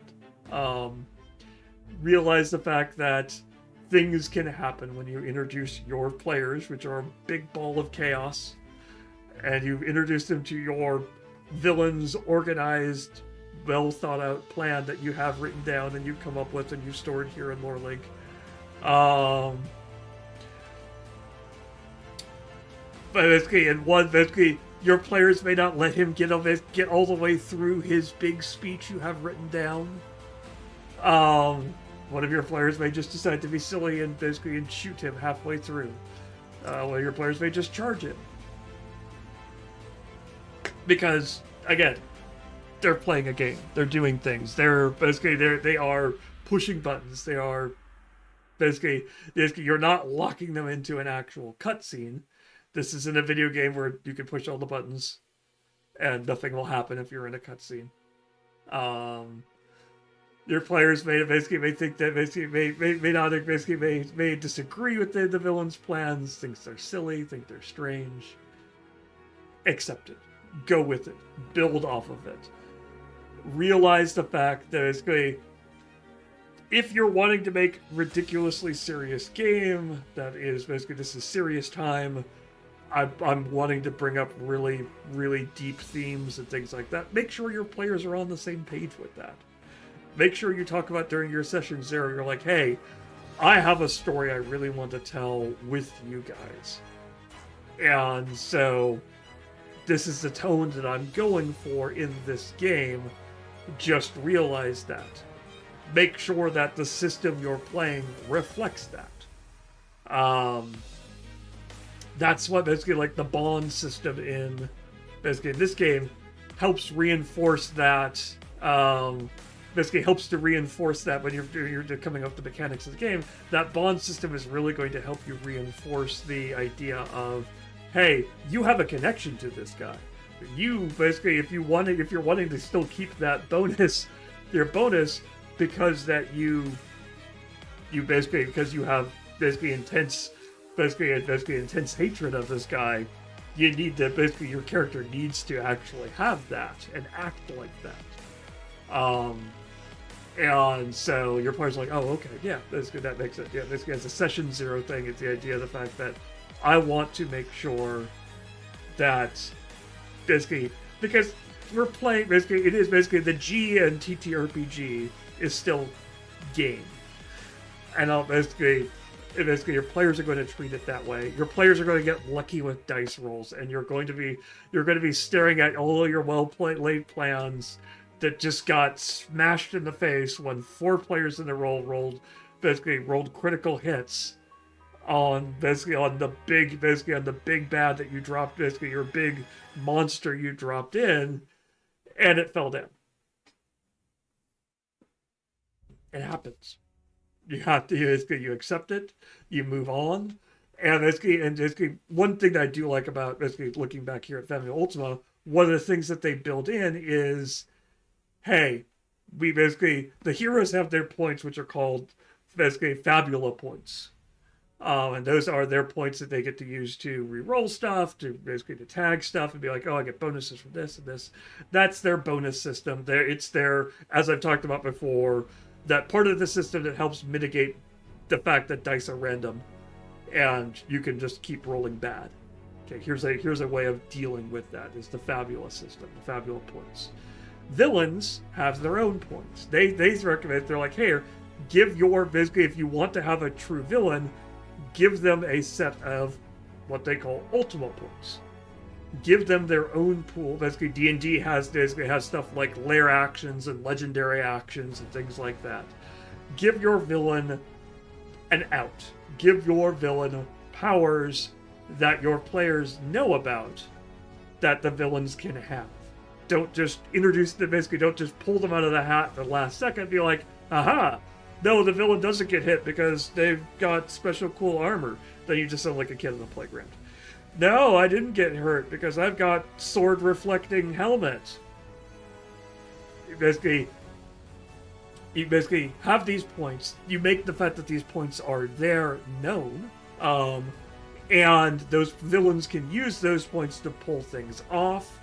Realize the fact that things can happen when you introduce your players, which are a big ball of chaos, and you introduce them to your villain's organized, well thought out plan that you have written down and you come up with and you stored here in Lore Link. But your players may not let him get all the way through his big speech you have written down. One of your players may just decide to be silly and shoot him halfway through. One of your players may just charge him. Because, again, they're playing a game. They're doing things. They are pushing buttons. They are you're not locking them into an actual cutscene. This isn't a video game where you can push all the buttons and nothing will happen if you're in a cutscene. Your players may think that may disagree with the villain's plans, thinks they're silly, think they're strange. Accept it. Go with it. Build off of it. Realize the fact that if you're wanting to make ridiculously serious game, that is this is serious time. I'm wanting to bring up really, really deep themes and things like that. Make sure your players are on the same page with that. Make sure you talk about during your sessions there, you're like, hey, I have a story I really want to tell with you guys. And so this is the tone that I'm going for in this game. Just realize that. Make sure that the system you're playing reflects that. That's what the bond system in this game helps reinforce that. Helps to reinforce that when you're coming up with the mechanics of the game. That bond system is really going to help you reinforce the idea of, hey, you have a connection to this guy. you basically, if you're wanting to still keep that bonus, your bonus, because that you basically, because you have basically intense hatred of this guy, you need to basically, your character needs to actually have that and act like that. And so your player's like, oh, okay, yeah, basically that makes it. Yeah, basically as a session 0 thing, it's the idea of the fact that I want to make sure that basically, because we're playing, basically, it is basically the G and TTRPG is still game. And basically, your players are going to treat it that way. Your players are going to get lucky with dice rolls, and you're going to be staring at all your laid plans that just got smashed in the face when 4 players in a row rolled critical hits on the big bad that you dropped, basically your big monster you dropped in, and it fell down. It happens. You have to, you accept it, you move on. And basically, one thing that I do like about basically looking back here at Fabula Ultima, one of the things that they build in is, hey, the heroes have their points, which are called basically Fabula points. And those are their points that they get to use to re-roll stuff, to tag stuff, and be like, oh, I get bonuses from this and this. That's their bonus system. It's their, as I've talked about before, that part of the system that helps mitigate the fact that dice are random, and you can just keep rolling bad. Okay, here's a way of dealing with that, is the Fabula system, the Fabula points. Villains have their own points. They recommend, they're like, hey, give your, basically, if you want to have a true villain, give them a set of what they call Ultima points. Give them their own pool. Basically, D&D has stuff like lair actions and legendary actions and things like that. Give your villain an out. Give your villain powers that your players know about that the villains can have. Don't just introduce them, basically, don't just pull them out of the hat at the last second, be like, aha, no, the villain doesn't get hit because they've got special cool armor. Then you just sound like a kid on the playground. No, I didn't get hurt because I've got sword reflecting helmet. You basically have these points. You make the fact that these points are there known. And those villains can use those points to pull things off.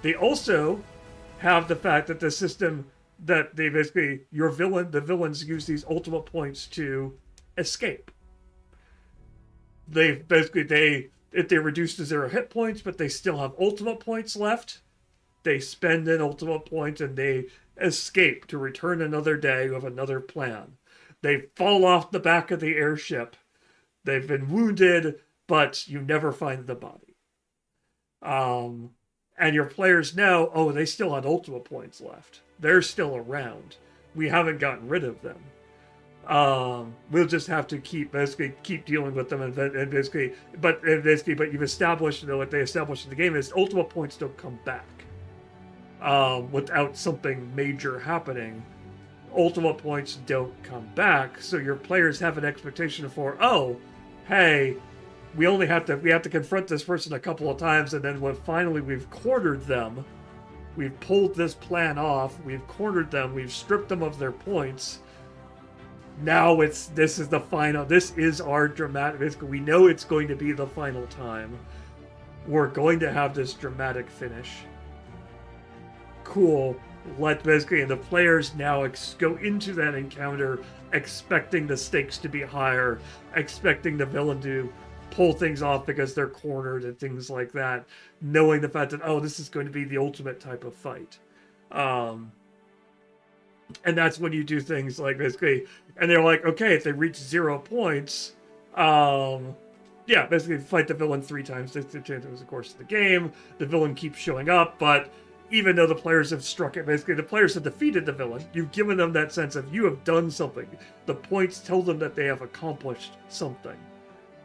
They also have the fact that the system that the villains use these ultimate points to escape. If they reduce to 0 hit points, but they still have ultimate points left, they spend an ultimate point and they escape to return another day with another plan. They fall off the back of the airship. They've been wounded, but you never find the body. And your players know, oh, they still had ultimate points left. They're still around. We haven't gotten rid of them. We'll just have to keep dealing with them, but you've established, what they established in the game is ultimate points don't come back without something major happening. Ultimate points don't come back, so your players have an expectation for, oh, hey, we have to confront this person a couple of times, and then when finally we've cornered them, we've pulled this plan off, we've cornered them, we've stripped them of their points. Now this is our dramatic, we know it's going to be the final time. We're going to have this dramatic finish. Cool. And the players now go into that encounter expecting the stakes to be higher, expecting the villain to pull things off because they're cornered and things like that, knowing the fact that, oh, this is going to be the ultimate type of fight. And that's when you do things like basically, and they're like, okay, if they reach 0 points, basically fight the villain 3 times over the course of the game. The villain keeps showing up, but even though the players have struck it, basically the players have defeated the villain, you've given them that sense of you have done something. The points tell them that they have accomplished something.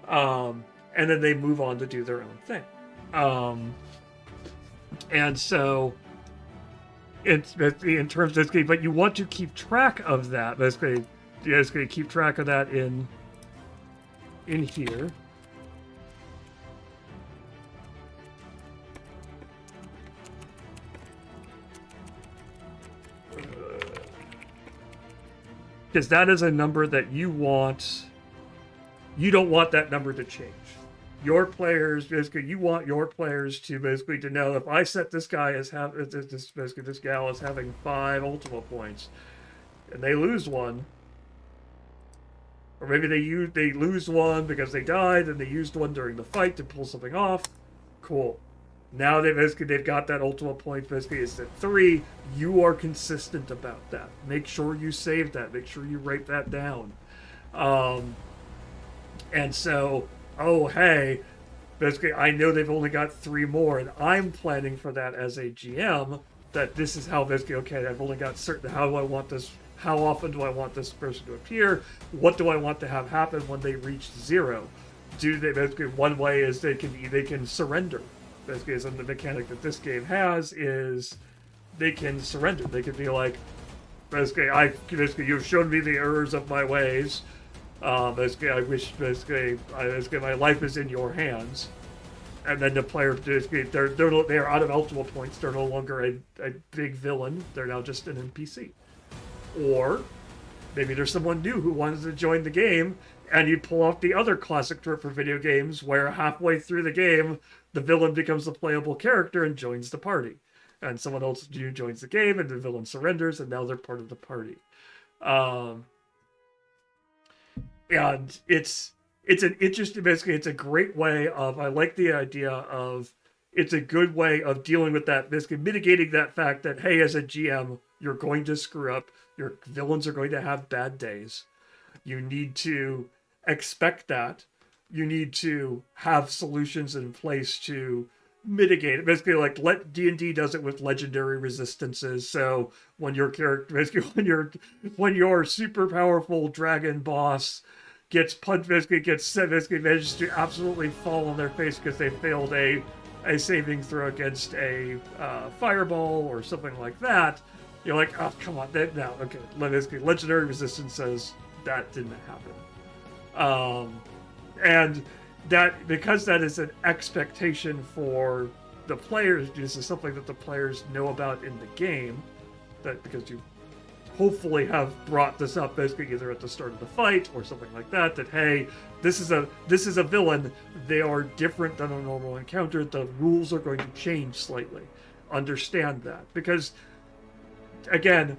And then they move on to do their own thing. And so it's in terms of, but you want to keep track of that. Basically keep track of that in here. because that is a number that you don't want that number to change. Your players, basically, you want your players to basically to know, if I set this guy as this gal as having 5 Ultima points, and they lose one, or maybe they lose one because they died and they used one during the fight to pull something off. Cool. Now they've got that Ultima point. Basically, is at 3. You are consistent about that. Make sure you save that. Make sure you write that down. And so, oh hey, basically, I know they've only got 3 more, and I'm planning for that as a GM. That this is how basically, okay, I've only got certain. How do I want this? How often do I want this person to appear? What do I want to have happen when they reach 0? Do they basically, one way is they can surrender. Basically, the mechanic that this game has is they can surrender. They can be like, basically, you've shown me the errors of my ways. Basically, I wish my life is in your hands. And then the player, basically, they're out of Ultima points. They're no longer a big villain. They're now just an NPC. Or maybe there's someone new who wants to join the game, and you pull off the other classic trope for video games where halfway through the game, the villain becomes a playable character and joins the party. And someone else joins the game, and the villain surrenders, and now they're part of the party. And it's an interesting, basically, it's a great way of, I like the idea of, it's a good way of dealing with that, basically mitigating that fact that, hey, as a GM, you're going to screw up. Your villains are going to have bad days. You need to expect that. You need to have solutions in place to mitigate it. Basically, like D&D does it with legendary resistances. So when your character, basically when your super powerful dragon boss gets punched, basically manages to absolutely fall on their face because they failed a saving throw against a fireball or something like that. You're like, oh, come on, no, okay. Basically, legendary resistance says that didn't happen. And that, because that is an expectation for the players, this is something that the players know about in the game, that because you hopefully have brought this up basically either at the start of the fight or something like that, that hey, this is a villain, they are different than a normal encounter, the rules are going to change slightly. Understand that. Because again,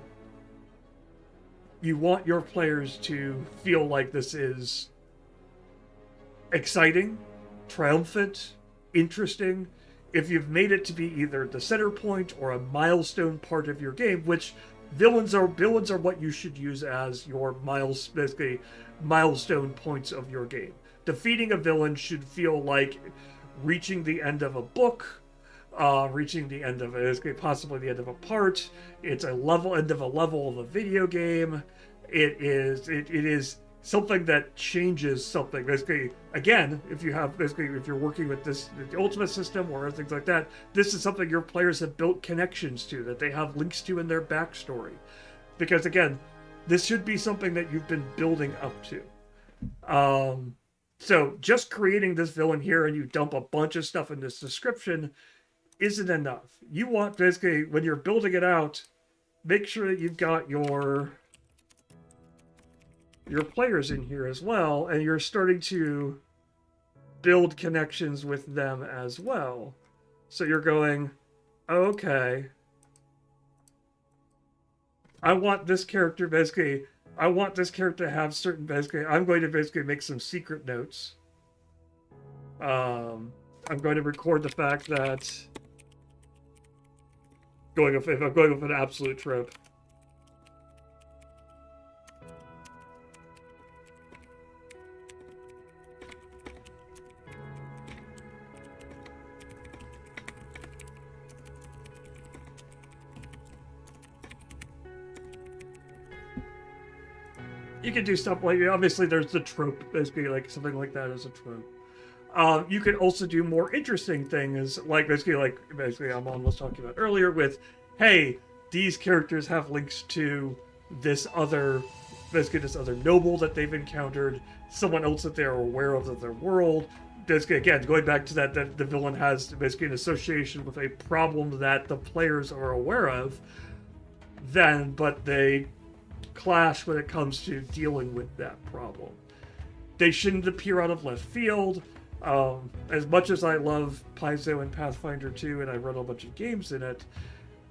you want your players to feel like this is exciting, triumphant, interesting. If you've made it to be either the center point or a milestone part of your game, which villains are what you should use as your milestone points of your game. Defeating a villain should feel like reaching the end of a book, reaching the end of possibly the end of a part. It's end of a level of a video game. It is something that changes something. Basically, again, if you're working with the Ultimate system or things like that, this is something your players have built connections to, that they have links to in their backstory. Because again, this should be something that you've been building up to. So just creating this villain here and you dump a bunch of stuff in this description isn't enough. You want, basically, when you're building it out, make sure that you've got your players in here as well, and you're starting to build connections with them as well. So you're going, okay, I want this character to have certain, I'm going to make some secret notes. I'm going to record the fact that if I'm going with an absolute trope. You can do stuff like, obviously there's the trope, basically like something like that as a trope. You can also do more interesting things, like basically Amon was talking about earlier with, hey, these characters have links to this other noble that they've encountered, someone else that they're aware of their world. Basically, again, going back to that the villain has basically an association with a problem that the players are aware of, but they clash when it comes to dealing with that problem. They shouldn't appear out of left field. As much as I love Paizo and Pathfinder 2, and I run a bunch of games in it,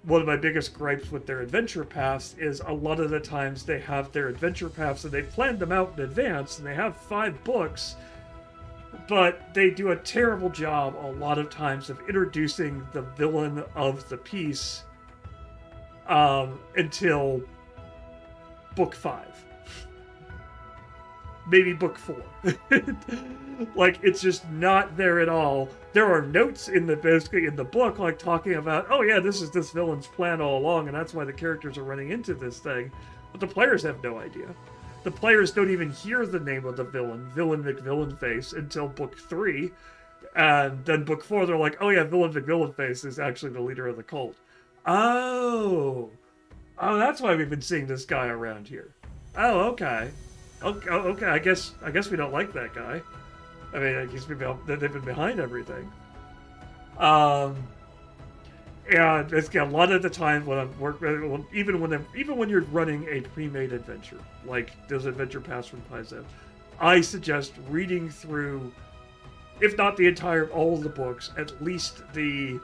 one of my biggest gripes with their adventure paths is a lot of the times they have their adventure paths and they've planned them out in advance and they have 5 books, but they do a terrible job a lot of times of introducing the villain of the piece until book 5. Maybe book 4. Like, it's just not there at all. There are notes in the book, like, talking about, oh yeah, this is this villain's plan all along, and that's why the characters are running into this thing. But the players have no idea. The players don't even hear the name of the villain, Villain McVillainface, until book 3. And then book 4, they're like, oh yeah, Villain McVillainface is actually the leader of the cult. Oh, that's why we've been seeing this guy around here. Oh, okay. Okay, I guess we don't like that guy. I mean, I guess they've been behind everything. And it's a lot of the time when I'm working, even when you're running a pre-made adventure, like those adventure paths from Paizo, I suggest reading through, if not the entire all of the books, at least the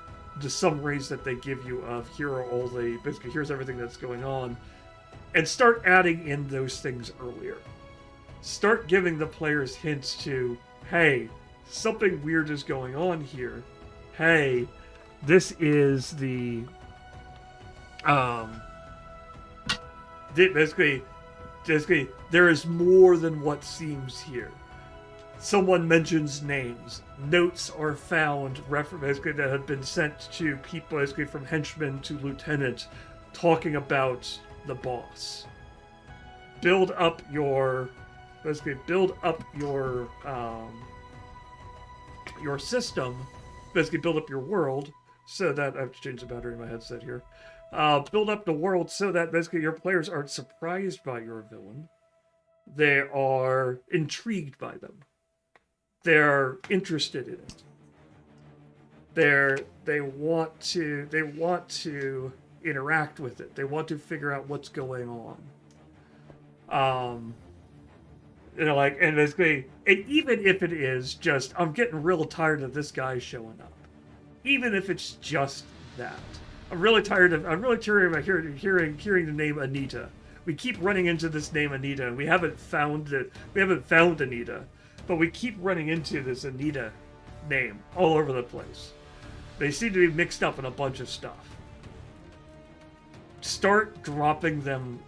summaries that they give you of here's everything that's going on, and start adding in those things earlier. Start giving the players hints to, hey, something weird is going on here. Hey, this is the basically there is more than what seems here. Someone mentions names. Notes are found basically that have been sent to people, basically from henchman to lieutenant, talking about the boss. Build up your system, basically build up your world, so that, I have to change the battery in my headset here. Build up the world so that basically your players aren't surprised by your villain. They are intrigued by them. They're interested in it. They want to interact with it. They want to figure out what's going on. And basically, and even if it is just, I'm getting real tired of this guy showing up. Even if it's just that. I'm really tired of hearing the name Anita. We keep running into this name Anita, and we haven't found Anita. But we keep running into this Anita name all over the place. They seem to be mixed up in a bunch of stuff. Start dropping them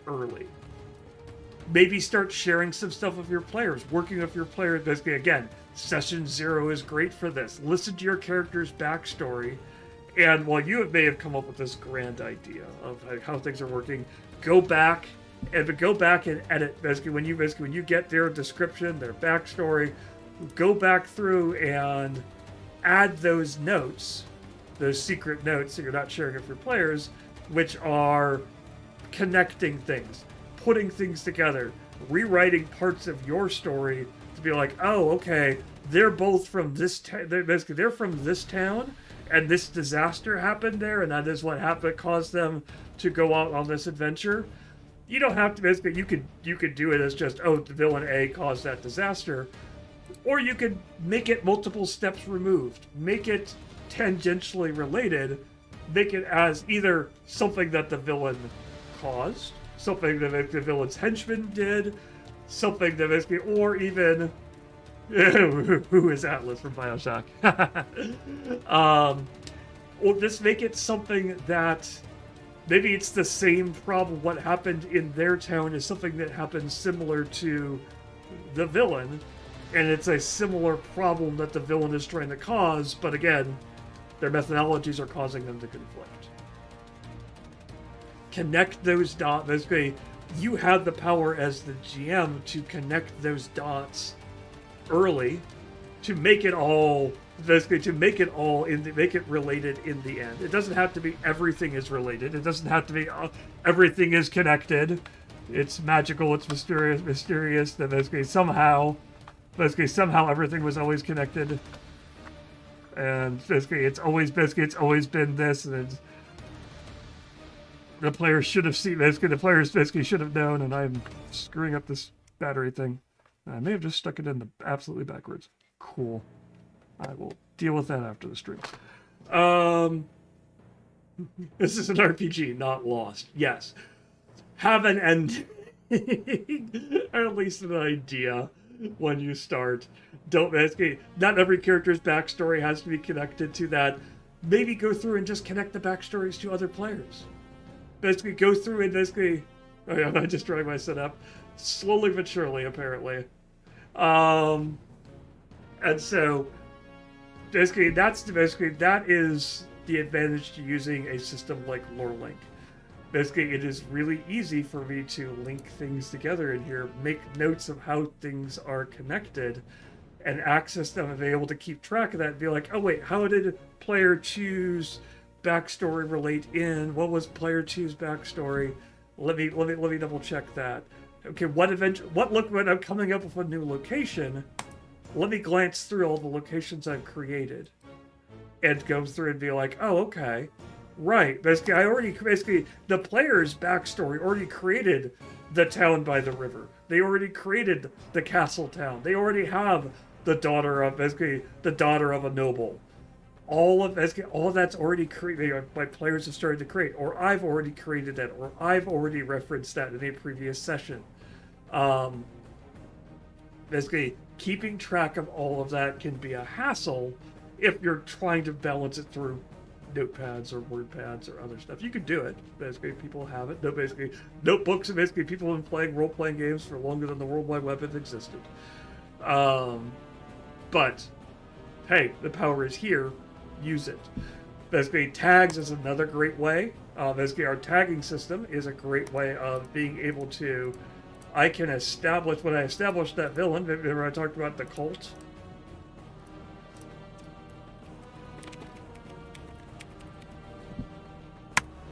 early. Maybe start sharing some stuff with your players, working with your players. Basically, again, Session 0 is great for this. Listen to your character's backstory, and while you may have come up with this grand idea of how things are working, go back and edit. Basically, when you get their description, their backstory, go back through and add those notes, those secret notes that you're not sharing with your players, which are connecting things, putting things together, rewriting parts of your story to be like, oh, okay, they're both from this they're from this town, and this disaster happened there, and that is what caused them to go out on this adventure. You don't have to, basically, you could do it as just, oh, the villain A caused that disaster, or you could make it multiple steps removed, make it tangentially related, make it as either something that the villain caused, something that the villain's henchman did, something that basically, or even who is Atlas from BioShock? Or just make it something that maybe it's the same problem. What happened in their town is something that happens similar to the villain, and it's a similar problem that the villain is trying to cause, but again, their methodologies are causing them to conflict. Connect those dots. Basically, you have the power as the GM to connect those dots early, to make it all, basically to make it related in the end. It doesn't have to be everything is related. It doesn't have to be everything is connected. It's magical. It's mysterious. That basically somehow everything was always connected. And basically it's always been this, and The players should have seen, basically, the players basically should have known, and I'm screwing up this battery thing. I may have just stuck it in the absolutely backwards. Cool. I will deal with that after the stream. This is an RPG, not Lost. Yes. Have an ending. Or at least an idea when you start. Don't basically, not every character's backstory has to be connected to that. Maybe go through and just connect the backstories to other players. Basically go through and basically, oh yeah, I'm just trying my setup. Slowly but surely, apparently. And so basically that is the advantage to using a system like LoreLink. Basically, it is really easy for me to link things together in here, make notes of how things are connected, and access them and be able to keep track of that and be like, oh wait, how did player choose backstory relate in? What was player two's backstory? Let me double check that. Okay, when I'm coming up with a new location, let me glance through all the locations I've created and go through and be like, oh, okay. Right. Basically, the player's backstory already created the town by the river. They already created the castle town. They already have the daughter of a noble. All of that's already created. My players have started to create, or I've already created that, or I've already referenced that in a previous session. Basically, keeping track of all of that can be a hassle if you're trying to balance it through notepads or word pads or other stuff. You can do it. Basically, people have it. Basically, notebooks, and basically people have been playing role-playing games for longer than the World Wide Web has existed. But, hey, the power is here. Use it. Basically, tags is another great way. Basically, our tagging system is a great way of being able to... I can establish... When I establish that villain, remember I talked about the cult?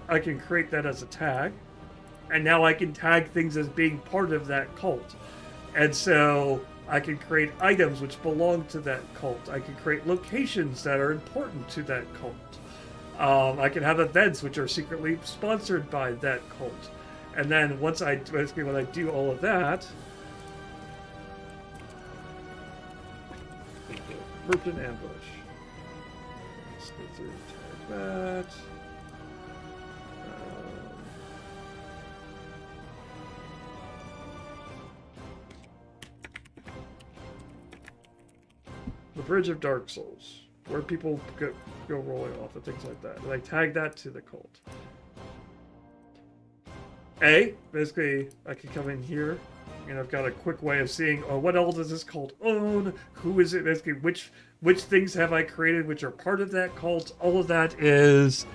I can create that as a tag, and now I can tag things as being part of that cult. And so I can create items which belong to that cult. I can create locations that are important to that cult. I can have events which are secretly sponsored by that cult. And then when I do all of that, merchant ambush. Let's go through and tag that. The Bridge of Dark Souls, where people go rolling off and things like that. And I tag that to the cult. Basically, I can come in here, and I've got a quick way of seeing, what all does this cult own? Who is it? Basically, which things have I created which are part of that cult? All of that is...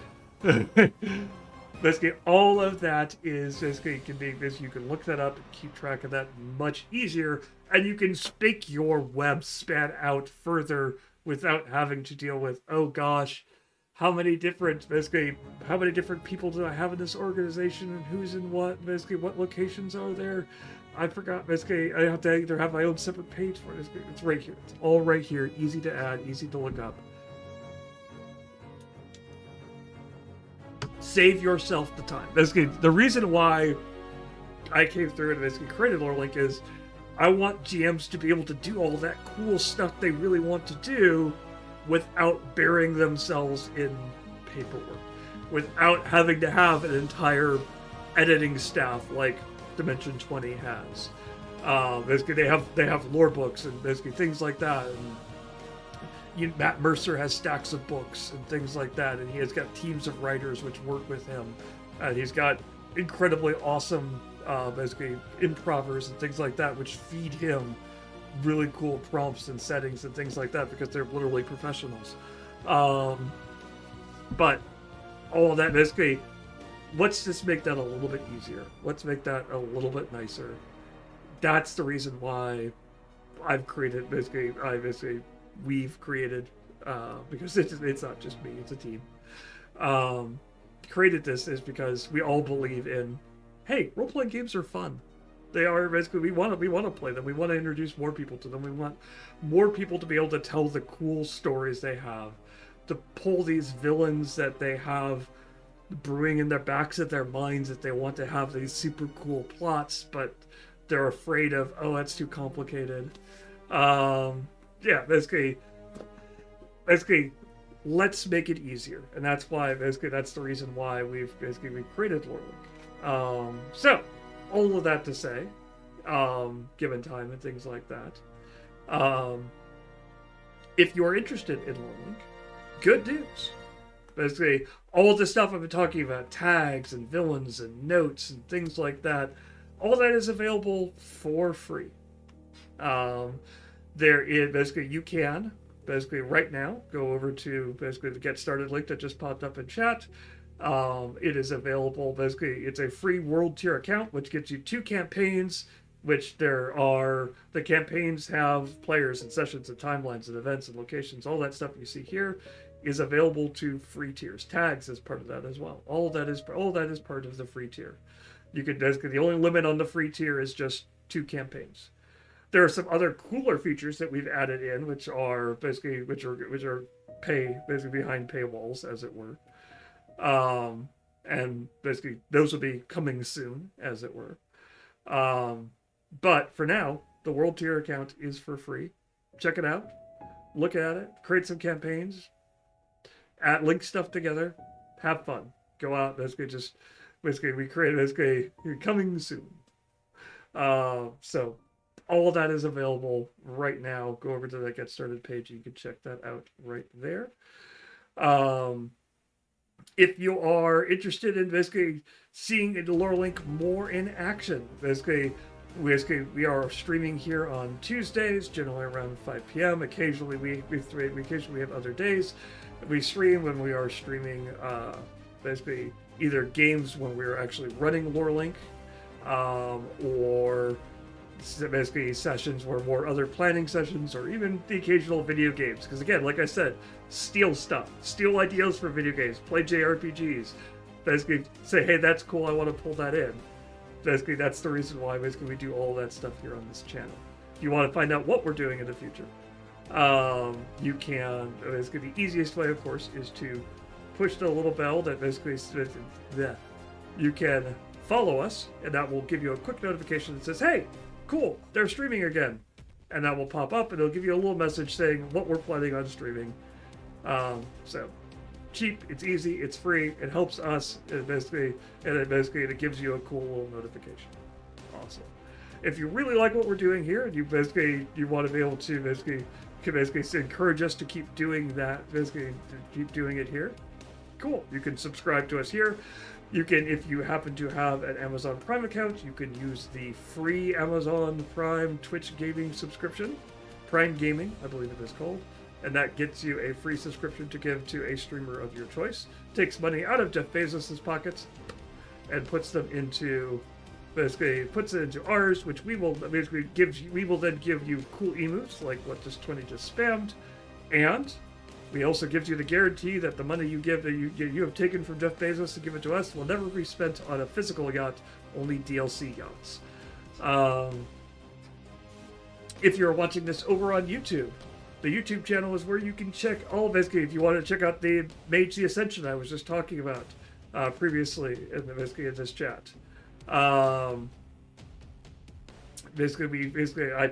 Basically, all of that is basically you can look that up and keep track of that much easier, and you can make your web span out further without having to deal with, oh gosh, how many different people do I have in this organization, and who's in what? Basically, what locations are there? I forgot. Basically, I have to either have my own separate page for it. It's right here. It's all right here. Easy to add. Easy to look up. Save yourself the time. Basically, the reason why I came through and basically created LoreLink is I want GMs to be able to do all that cool stuff they really want to do without burying themselves in paperwork, without having to have an entire editing staff like Dimension 20 has. Basically, they have lore books and basically things like that. And Matt Mercer has stacks of books and things like that, and he has got teams of writers which work with him. And he's got incredibly awesome, basically, improvers and things like that, which feed him really cool prompts and settings and things like that because they're literally professionals. But all of that, basically, let's just make that a little bit easier. Let's make that a little bit nicer. That's the reason why I've created, we've created, because it's not just me, it's a team. Created this is because we all believe in, hey, role-playing games are fun. They are basically, we want to play them. We want to introduce more people to them. We want more people to be able to tell the cool stories they have, to pull these villains that they have brewing in their backs of their minds that they want to have these super cool plots, but they're afraid of, oh, that's too complicated. Yeah, basically, let's make it easier, and that's why that's the reason why we've created Lorelink. So, all of that to say, given time and things like that, if you are interested in Lorelink, good news. Basically, all the stuff I've been talking about, tags and villains and notes and things like that, all that is available for free. There is basically, you can basically right now go over to basically the Get Started link that just popped up in chat. It is available. Basically, it's a free world tier account, which gets you 2 campaigns. Which the campaigns have players and sessions and timelines and events and locations. All that stuff you see here is available to free tiers. Tags is part of that as well. All that is part of the free tier. You can basically, the only limit on the free tier is just 2 campaigns. There are some other cooler features that we've added in, which are basically behind paywalls, as it were. And basically those will be coming soon, as it were. But for now, the world tier account is for free. Check it out. Look at it. Create some campaigns. Link stuff together. Have fun. Go out. We create coming soon. So all that is available right now. Go over to the Get Started page. You can check that out right there. If you are interested in basically seeing the Lorelink more in action, we are streaming here on Tuesdays, generally around 5 p.m. Occasionally we have other days. We stream when we are streaming basically either games when we're actually running Lorelink, or basically sessions where more other planning sessions, or even the occasional video games. Because again, like I said, steal stuff, steal ideas for video games, play JRPGs. Basically say, hey, that's cool, I want to pull that in. Basically, that's the reason why we do all that stuff here on this channel. If you want to find out what we're doing in the future, you can. Basically, the easiest way, of course, is to push the little bell that basically you can follow us, and that will give you a quick notification that says, hey, cool, they're streaming again. And that will pop up, and it'll give you a little message saying what we're planning on streaming. So cheap, it's easy, it's free, it helps us, it gives you a cool little notification. Awesome. If you really like what we're doing here, and you want to be able to encourage us to keep doing that, keep doing it here, cool. You can subscribe to us here. You can, if you happen to have an Amazon Prime account, you can use the free Amazon Prime Twitch gaming subscription. Prime Gaming, I believe it is called. And that gets you a free subscription to give to a streamer of your choice. Takes money out of Jeff Bezos' pockets and puts it into ours, which we will then give you cool emotes like what this 20 just spammed, and we also gives you the guarantee that the money you have taken from Jeff Bezos to give it to us will never be spent on a physical yacht, only DLC yachts. If you're watching this over on YouTube, the YouTube channel is where you can check all if you want to check out the Mage the Ascension I was just talking about previously in this chat. I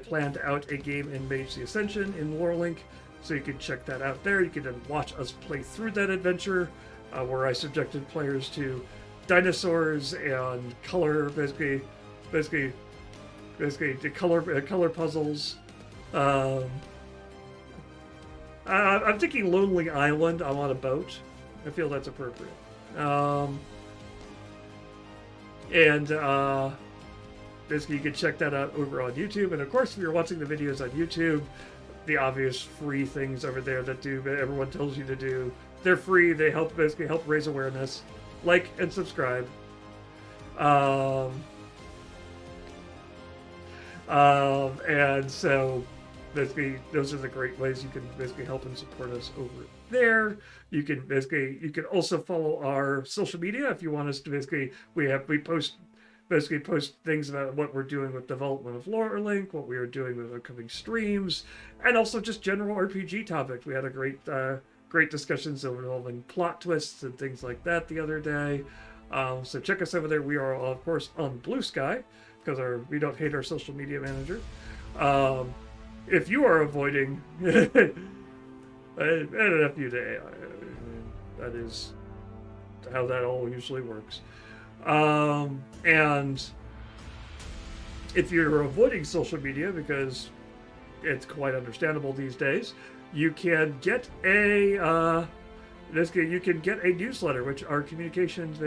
planned out a game in Mage the Ascension in Lorelink, so you can check that out there. You can then watch us play through that adventure, where I subjected players to dinosaurs and color color puzzles. I'm thinking Lonely Island. I'm on a boat. I feel that's appropriate. Basically, you can check that out over on YouTube. And of course, if you're watching the videos on YouTube, the obvious free things over there that everyone tells you to do. They're free. They help raise awareness. Like and subscribe. And so basically those are the great ways you can basically help and support us over there. You can also follow our social media if you want us to we post things about what we're doing with development of Lorelink, what we are doing with upcoming streams, and also just general RPG topics. We had a great great discussions involving plot twists and things like that the other day. So check us over there. We are, of course, on Blue Sky because we don't hate our social media manager. If you are avoiding NFU to AI, that is how that all usually works. And if you're avoiding social media because it's quite understandable these days, you can get a newsletter, which our communications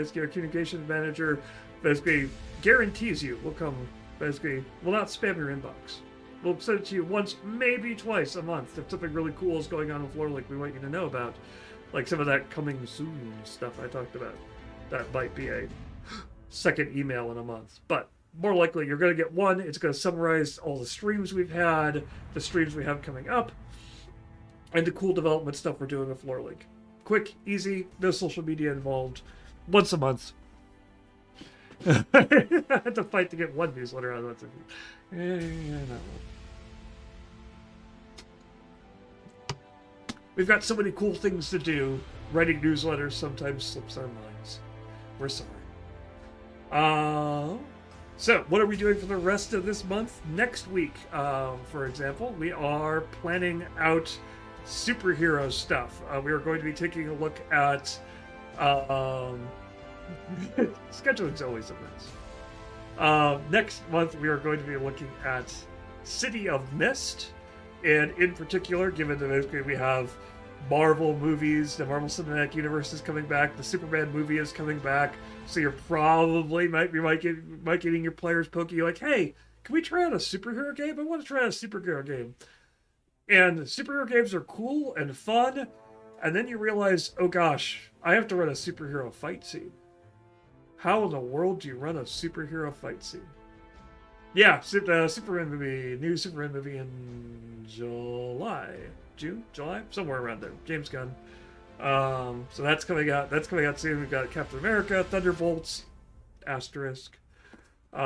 manager basically guarantees you will come. Basically, will not spam your inbox. We'll send it to you once, maybe twice a month. If something really cool is going on with Lorelink, we want you to know about, like some of that coming soon stuff I talked about. That might be a second email in a month, but more likely you're going to get one. It's going to summarize all the streams we've had, the streams we have coming up, and the cool development stuff we're doing with Lorelink. Quick, easy, no social media involved. Once a month. I had to fight to get one newsletter out of that. We've got so many cool things to do. Writing newsletters sometimes slips our minds. We're sorry. So, what are we doing for the rest of this month? Next week, for example, we are planning out superhero stuff. We are going to be taking a look at scheduling's always a mess. Next month we are going to be looking at City of Mist, and in particular, given that we have Marvel movies, the Marvel Cinematic Universe is coming back, the Superman movie is coming back, so you're probably might getting your players poking you like, hey, can we try out a superhero game? I want to try out a superhero game. And superhero games are cool and fun, and then you realize, oh gosh, I have to run a superhero fight scene. How in the world do you run a superhero fight scene? Yeah, Superman movie, new Superman movie in June, July, somewhere around there. James Gunn. So that's coming out. That's coming out soon. We've got Captain America, Thunderbolts, asterisk. We've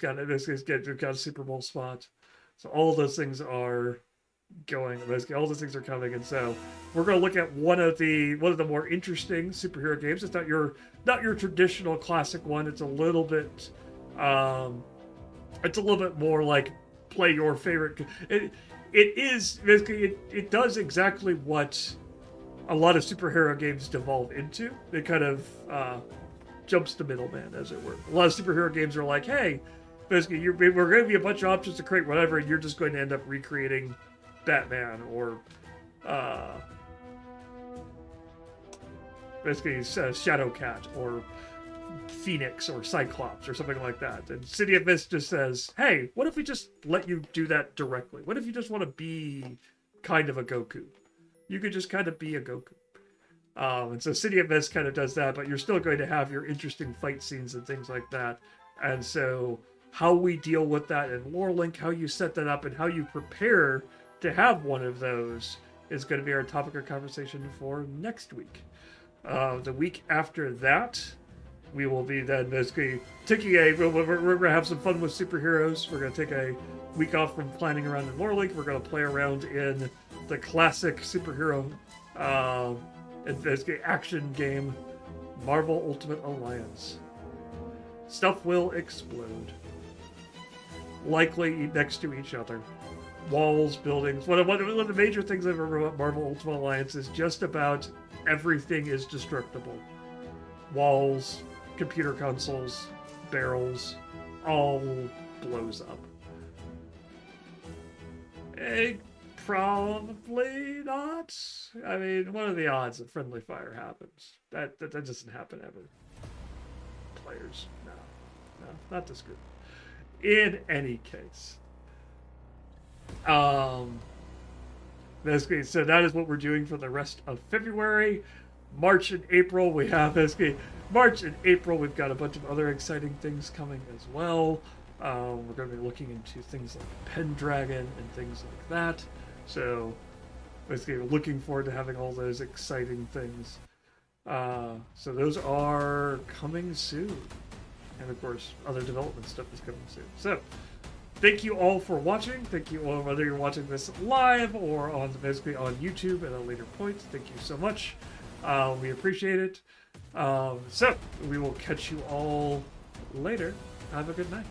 got a Super Bowl spot. So all those things are going. All those things are coming, and so we're going to look at one of the more interesting superhero games. It's not your traditional classic one. It's a little bit more like play your favorite. It is basically it does exactly what a lot of superhero games devolve into. It kind of jumps the middleman, as it were. A lot of superhero games are like, hey, basically we're going to be a bunch of options to create whatever, and you're just going to end up recreating Batman or basically Shadowcat or Phoenix or Cyclops or something like that. And City of Mist just says, hey, what if we just let you do that directly? What if you just want to be kind of a Goku? You could just kind of be a Goku. And so City of Mist kind of does that, but you're still going to have your interesting fight scenes and things like that. And so how we deal with that in Lorelink, how you set that up, and how you prepare to have one of those is going to be our topic of conversation for next week. The week after that, we will be then basically taking we're going to have some fun with superheroes. We're going to take a week off from planning around in Lorelink. We're going to play around in the classic superhero action game, Marvel Ultimate Alliance. Stuff will explode. Likely next to each other. Walls, buildings. One of the major things I've ever about Marvel Ultimate Alliance is just about everything is destructible. Walls, computer consoles, barrels, all blows up. Probably not. I mean, what are the odds that friendly fire happens? That doesn't happen ever. Players, no, not this group. In any case, basically, so that is what we're doing for the rest of February. March and April, we have basically March and April. We've got a bunch of other exciting things coming as well. We're going to be looking into things like Pendragon and things like that. So basically, we're looking forward to having all those exciting things. So those are coming soon. And of course, other development stuff is coming soon. So thank you all for watching. Thank you all, whether you're watching this live or on basically on YouTube at a later point. Thank you so much. We appreciate it. So we will catch you all later. Have a good night.